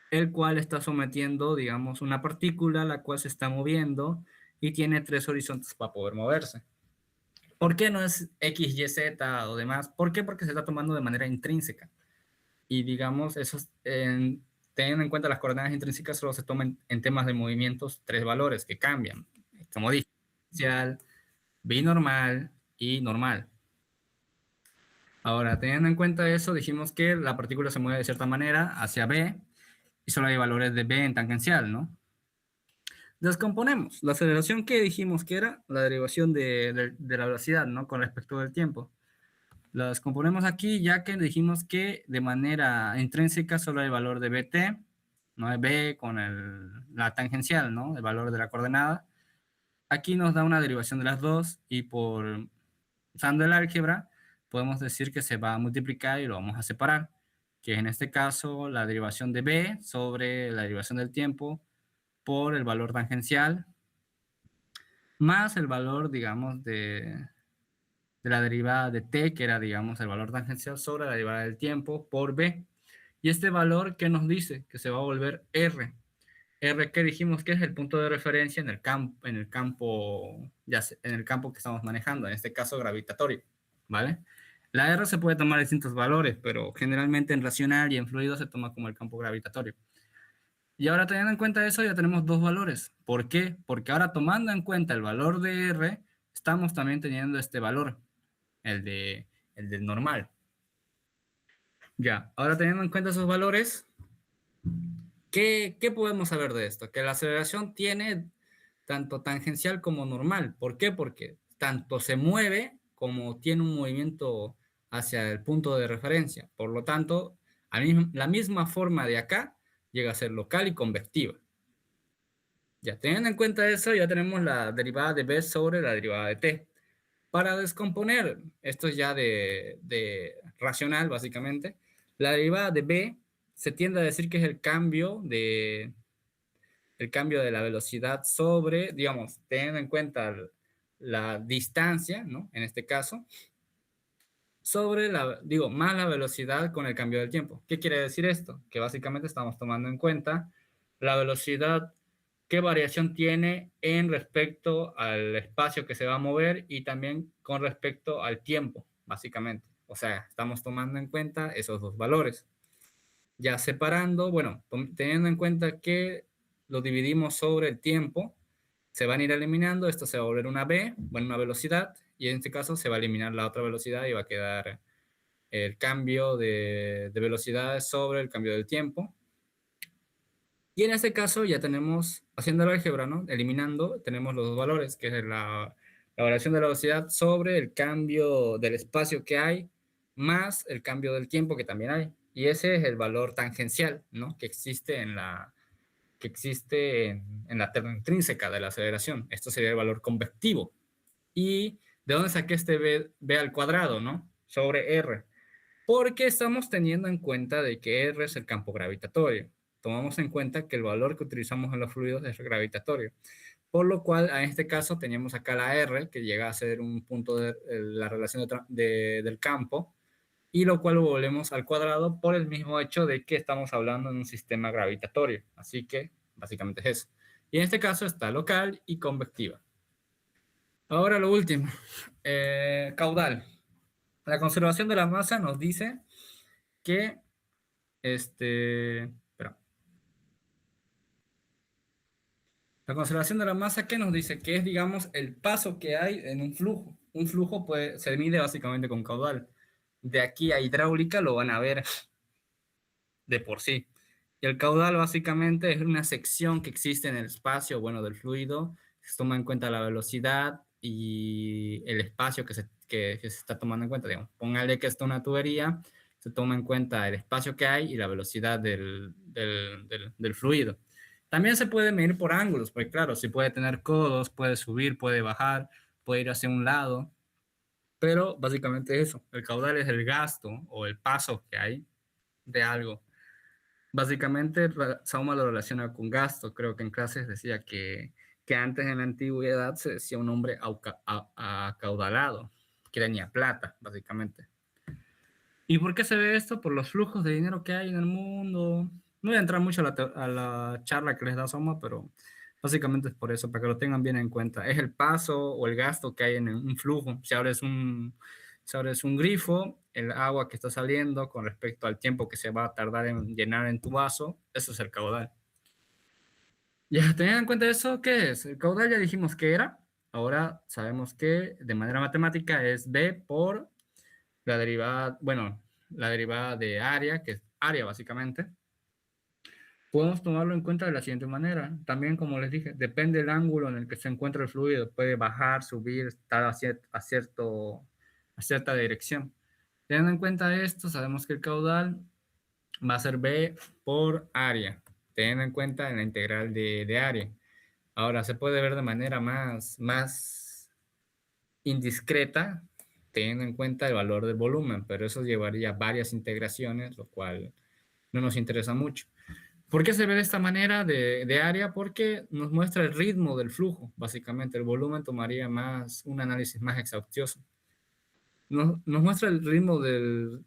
el cual está sometiendo, digamos, una partícula, la cual se está moviendo y tiene tres horizontes para poder moverse. ¿Por qué no es X, Y, Z o demás? ¿Por qué? Porque se está tomando de manera intrínseca. Y digamos, teniendo en cuenta las coordenadas intrínsecas, solo se toman en temas de movimientos tres valores que cambian. Como dije, inicial, binormal y normal. Ahora, teniendo en cuenta eso, dijimos que la partícula se mueve de cierta manera hacia B y solo hay valores de B en tangencial, ¿no? Descomponemos. La aceleración que dijimos que era la derivación de la velocidad, ¿no? Con respecto del tiempo. La descomponemos aquí ya que dijimos que de manera intrínseca solo hay valor de BT, no es B con la tangencial, ¿no? El valor de la coordenada. Aquí nos da una derivación de las dos y usando el álgebra podemos decir que se va a multiplicar y lo vamos a separar, que en este caso la derivación de B sobre la derivación del tiempo por el valor tangencial más el valor, digamos, de la derivada de t, que era, digamos, el valor tangencial sobre la derivada del tiempo por b. Y este valor, ¿qué nos dice? Que se va a volver r. R que dijimos que es el punto de referencia en el campo, en el campo que estamos manejando, en este caso gravitatorio, ¿vale? La R se puede tomar distintos valores, pero generalmente en racional y en fluido se toma como el campo gravitatorio. Y ahora teniendo en cuenta eso ya tenemos dos valores. ¿Por qué? Porque ahora tomando en cuenta el valor de R, estamos también teniendo este valor, el del normal. Ya, ahora teniendo en cuenta esos valores, ¿qué podemos saber de esto? Que la aceleración tiene tanto tangencial como normal. ¿Por qué? Porque tanto se mueve como tiene un movimiento hacia el punto de referencia. Por lo tanto, la misma forma de acá llega a ser local y convectiva. Ya, teniendo en cuenta eso, ya tenemos la derivada de B sobre la derivada de T. Para descomponer, esto es ya de racional, básicamente, la derivada de B se tiende a decir que es el cambio de la velocidad sobre, digamos, teniendo en cuenta la distancia, ¿no? En este caso, sobre más la velocidad con el cambio del tiempo. ¿Qué quiere decir esto? Que básicamente estamos tomando en cuenta la velocidad, qué variación tiene en respecto al espacio que se va a mover y también con respecto al tiempo, básicamente. O sea, estamos tomando en cuenta esos dos valores. Ya separando, bueno, teniendo en cuenta que lo dividimos sobre el tiempo, se van a ir eliminando, esto se va a volver una B, bueno, una velocidad, y en este caso se va a eliminar la otra velocidad y va a quedar el cambio de velocidad sobre el cambio del tiempo. Y en este caso ya tenemos, haciendo el álgebra, ¿no? Eliminando, tenemos los dos valores, que es la variación de la velocidad sobre el cambio del espacio que hay, más el cambio del tiempo que también hay. Y ese es el valor tangencial, ¿no? Que existe en la terna intrínseca de la aceleración. Esto sería el valor convectivo. ¿Y de dónde saqué este b al cuadrado, ¿no? Sobre r. Porque estamos teniendo en cuenta de que r es el campo gravitatorio. Tomamos en cuenta que el valor que utilizamos en los fluidos es el gravitatorio. Por lo cual, en este caso, teníamos acá la r, que llega a ser un punto de la relación del campo, y lo cual lo volvemos al cuadrado por el mismo hecho de que estamos hablando en un sistema gravitatorio. Así que, básicamente es eso. Y en este caso está local y convectiva. Ahora lo último, caudal. La conservación de la masa nos dice que la conservación de la masa, ¿qué nos dice? Que es, digamos, el paso que hay en un flujo. Un flujo se mide básicamente con caudal. De aquí a hidráulica lo van a ver de por sí. Y el caudal básicamente es una sección que existe en el espacio, bueno, del fluido. Se toma en cuenta la velocidad y el espacio que se está tomando en cuenta. Digamos, póngale que está una tubería, se toma en cuenta el espacio que hay y la velocidad del fluido. También se puede medir por ángulos, porque claro, si puede tener codos, puede subir, puede bajar, puede ir hacia un lado, pero básicamente eso, el caudal es el gasto o el paso que hay de algo. Básicamente, Sauma lo relaciona con gasto. Creo que en clases decía que antes en la antigüedad se decía un hombre acaudalado, que tenía plata, básicamente. ¿Y por qué se ve esto? Por los flujos de dinero que hay en el mundo. No voy a entrar mucho a la charla que les da Soma, pero básicamente es por eso, para que lo tengan bien en cuenta. Es el paso o el gasto que hay en un flujo. Si abres un grifo, el agua que está saliendo con respecto al tiempo que se va a tardar en llenar en tu vaso, eso es el caudal. Ya, teniendo en cuenta eso, ¿qué es? El caudal ya dijimos que era. Ahora sabemos que de manera matemática es B por la derivada, bueno, la derivada de área, que es área básicamente. Podemos tomarlo en cuenta de la siguiente manera. También, como les dije, depende del ángulo en el que se encuentra el fluido. Puede bajar, subir, estar a cierta dirección. Teniendo en cuenta esto, sabemos que el caudal va a ser B por área. Teniendo en cuenta en la integral de área. Ahora, se puede ver de manera más indiscreta, teniendo en cuenta el valor del volumen, pero eso llevaría varias integraciones, lo cual no nos interesa mucho. ¿Por qué se ve de esta manera de área? Porque nos muestra el ritmo del flujo, básicamente. El volumen tomaría un análisis más exhaustivo. Nos muestra el ritmo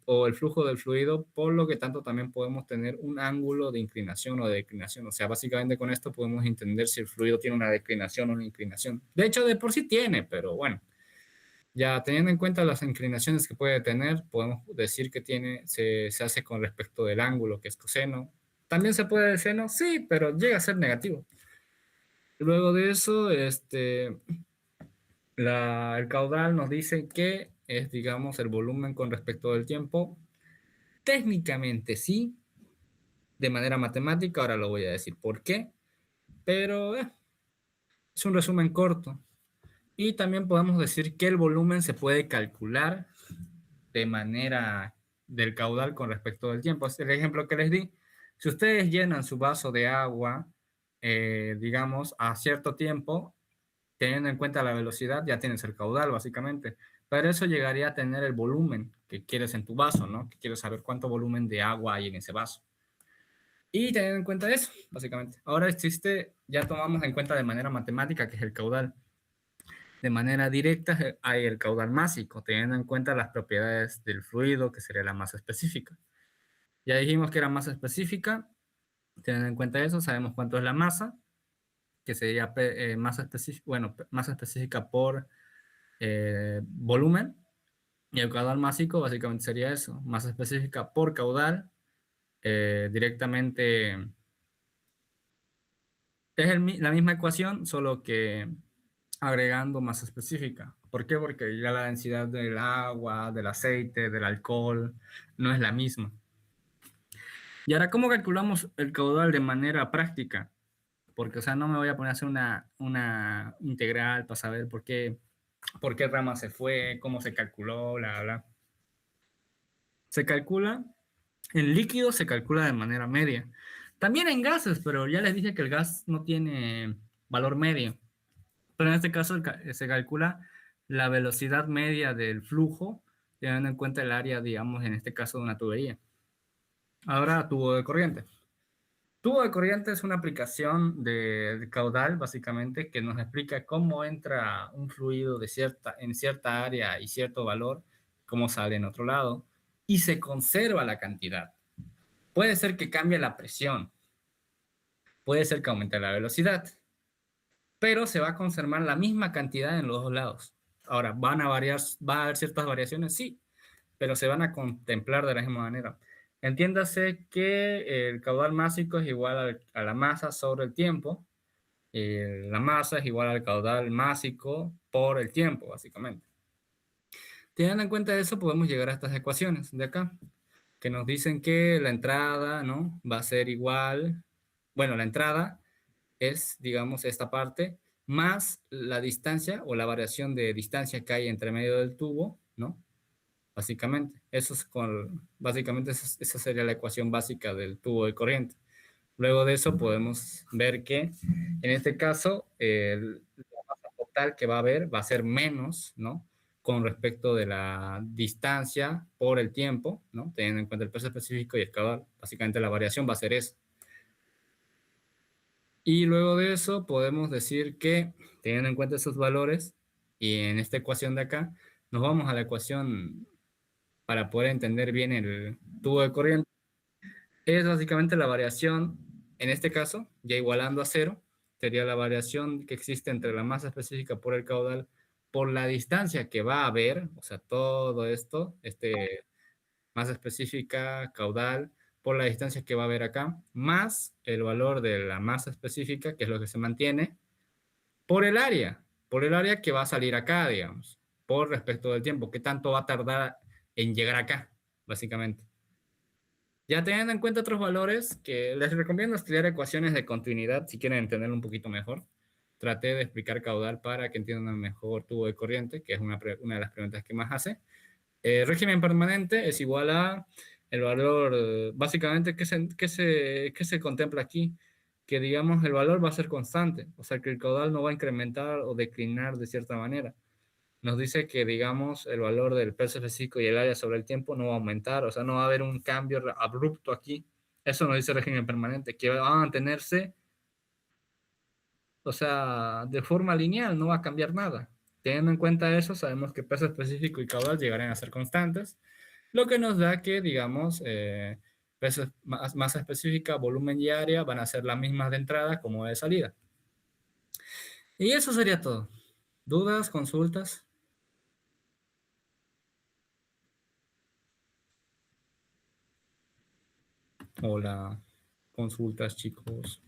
o el flujo del fluido, por lo que tanto también podemos tener un ángulo de inclinación o de declinación. O sea, básicamente con esto podemos entender si el fluido tiene una declinación o una inclinación. De hecho, de por sí tiene, pero bueno. Ya teniendo en cuenta las inclinaciones que puede tener, podemos decir que se hace con respecto del ángulo, que es coseno. ¿También se puede decir seno? Sí, pero llega a ser negativo. Luego de eso, el caudal nos dice que es, digamos, el volumen con respecto del tiempo. Técnicamente sí, de manera matemática, ahora lo voy a decir por qué, pero es un resumen corto. Y también podemos decir que el volumen se puede calcular de manera del caudal con respecto del tiempo. Es el ejemplo que les di. Si ustedes llenan su vaso de agua, digamos, a cierto tiempo, teniendo en cuenta la velocidad, ya tienes el caudal, básicamente. Pero eso llegaría a tener el volumen que quieres en tu vaso, ¿no? Que quieres saber cuánto volumen de agua hay en ese vaso. Y teniendo en cuenta eso, básicamente. Ahora ya tomamos en cuenta de manera matemática que es el caudal. De manera directa hay el caudal másico, teniendo en cuenta las propiedades del fluido, que sería la masa específica. Ya dijimos que era masa específica, teniendo en cuenta eso, sabemos cuánto es la masa, que sería masa específica, bueno, masa específica por volumen, y el caudal másico básicamente sería eso, masa específica por caudal, directamente es la misma ecuación, solo que agregando masa específica. ¿Por qué? Porque ya la densidad del agua, del aceite, del alcohol, no es la misma. Y ahora, ¿cómo calculamos el caudal de manera práctica? Porque, o sea, no me voy a poner a hacer una integral para saber por qué rama se fue, cómo se calculó, bla, bla. Se calcula, en líquidos se calcula de manera media. También en gases, pero ya les dije que el gas no tiene valor medio. Pero en este caso se calcula la velocidad media del flujo, teniendo en cuenta el área, digamos, en este caso de una tubería. Ahora, tubo de corriente. Tubo de corriente es una aplicación de caudal, básicamente, que nos explica cómo entra un fluido en cierta área y cierto valor, cómo sale en otro lado, y se conserva la cantidad. Puede ser que cambie la presión, puede ser que aumente la velocidad, pero se va a conservar la misma cantidad en los dos lados. Ahora, ¿va a haber ciertas variaciones? Sí, pero se van a contemplar de la misma manera. Entiéndase que el caudal másico es igual a la masa sobre el tiempo. La masa es igual al caudal másico por el tiempo, básicamente. Teniendo en cuenta eso, podemos llegar a estas ecuaciones de acá, que nos dicen que la entrada, ¿no?, va a ser igual, bueno, la entrada es, digamos, esta parte, más la distancia o la variación de distancia que hay entre medio del tubo, ¿no? Básicamente, básicamente esa sería la ecuación básica del tubo de corriente. Luego de eso podemos ver que en este caso la masa total que va a haber va a ser menos, ¿no?, con respecto de la distancia por el tiempo, ¿no?, teniendo en cuenta el peso específico y el caudal. Básicamente la variación va a ser eso. Y luego de eso podemos decir que, teniendo en cuenta esos valores, y en esta ecuación de acá, nos vamos a la ecuación para poder entender bien el tubo de corriente. Es básicamente la variación, en este caso, ya igualando a cero, sería la variación que existe entre la masa específica por el caudal por la distancia que va a haber, o sea, todo esto, masa específica, caudal, por la distancia que va a haber acá, más el valor de la masa específica, que es lo que se mantiene, por el área que va a salir acá, digamos, por respecto del tiempo, qué tanto va a tardar en llegar acá, básicamente. Ya teniendo en cuenta otros valores, que les recomiendo estudiar ecuaciones de continuidad si quieren entenderlo un poquito mejor. Traté de explicar caudal para que entiendan mejor tubo de corriente, que es una de las preguntas que más hace. Régimen permanente es igual a el valor, básicamente, ¿qué se contempla aquí? Que, digamos, el valor va a ser constante, o sea, que el caudal no va a incrementar o declinar de cierta manera. Nos dice que, digamos, el valor del peso específico y el área sobre el tiempo no va a aumentar, o sea, no va a haber un cambio abrupto aquí. Eso nos dice el régimen permanente, que va a mantenerse, o sea, de forma lineal, no va a cambiar nada. Teniendo en cuenta eso, sabemos que peso específico y caudal llegarán a ser constantes, lo que nos da que, digamos, masa específica, volumen y área van a ser las mismas de entrada como de salida. Y eso sería todo. ¿Dudas, consultas? Hola, consultas, chicos.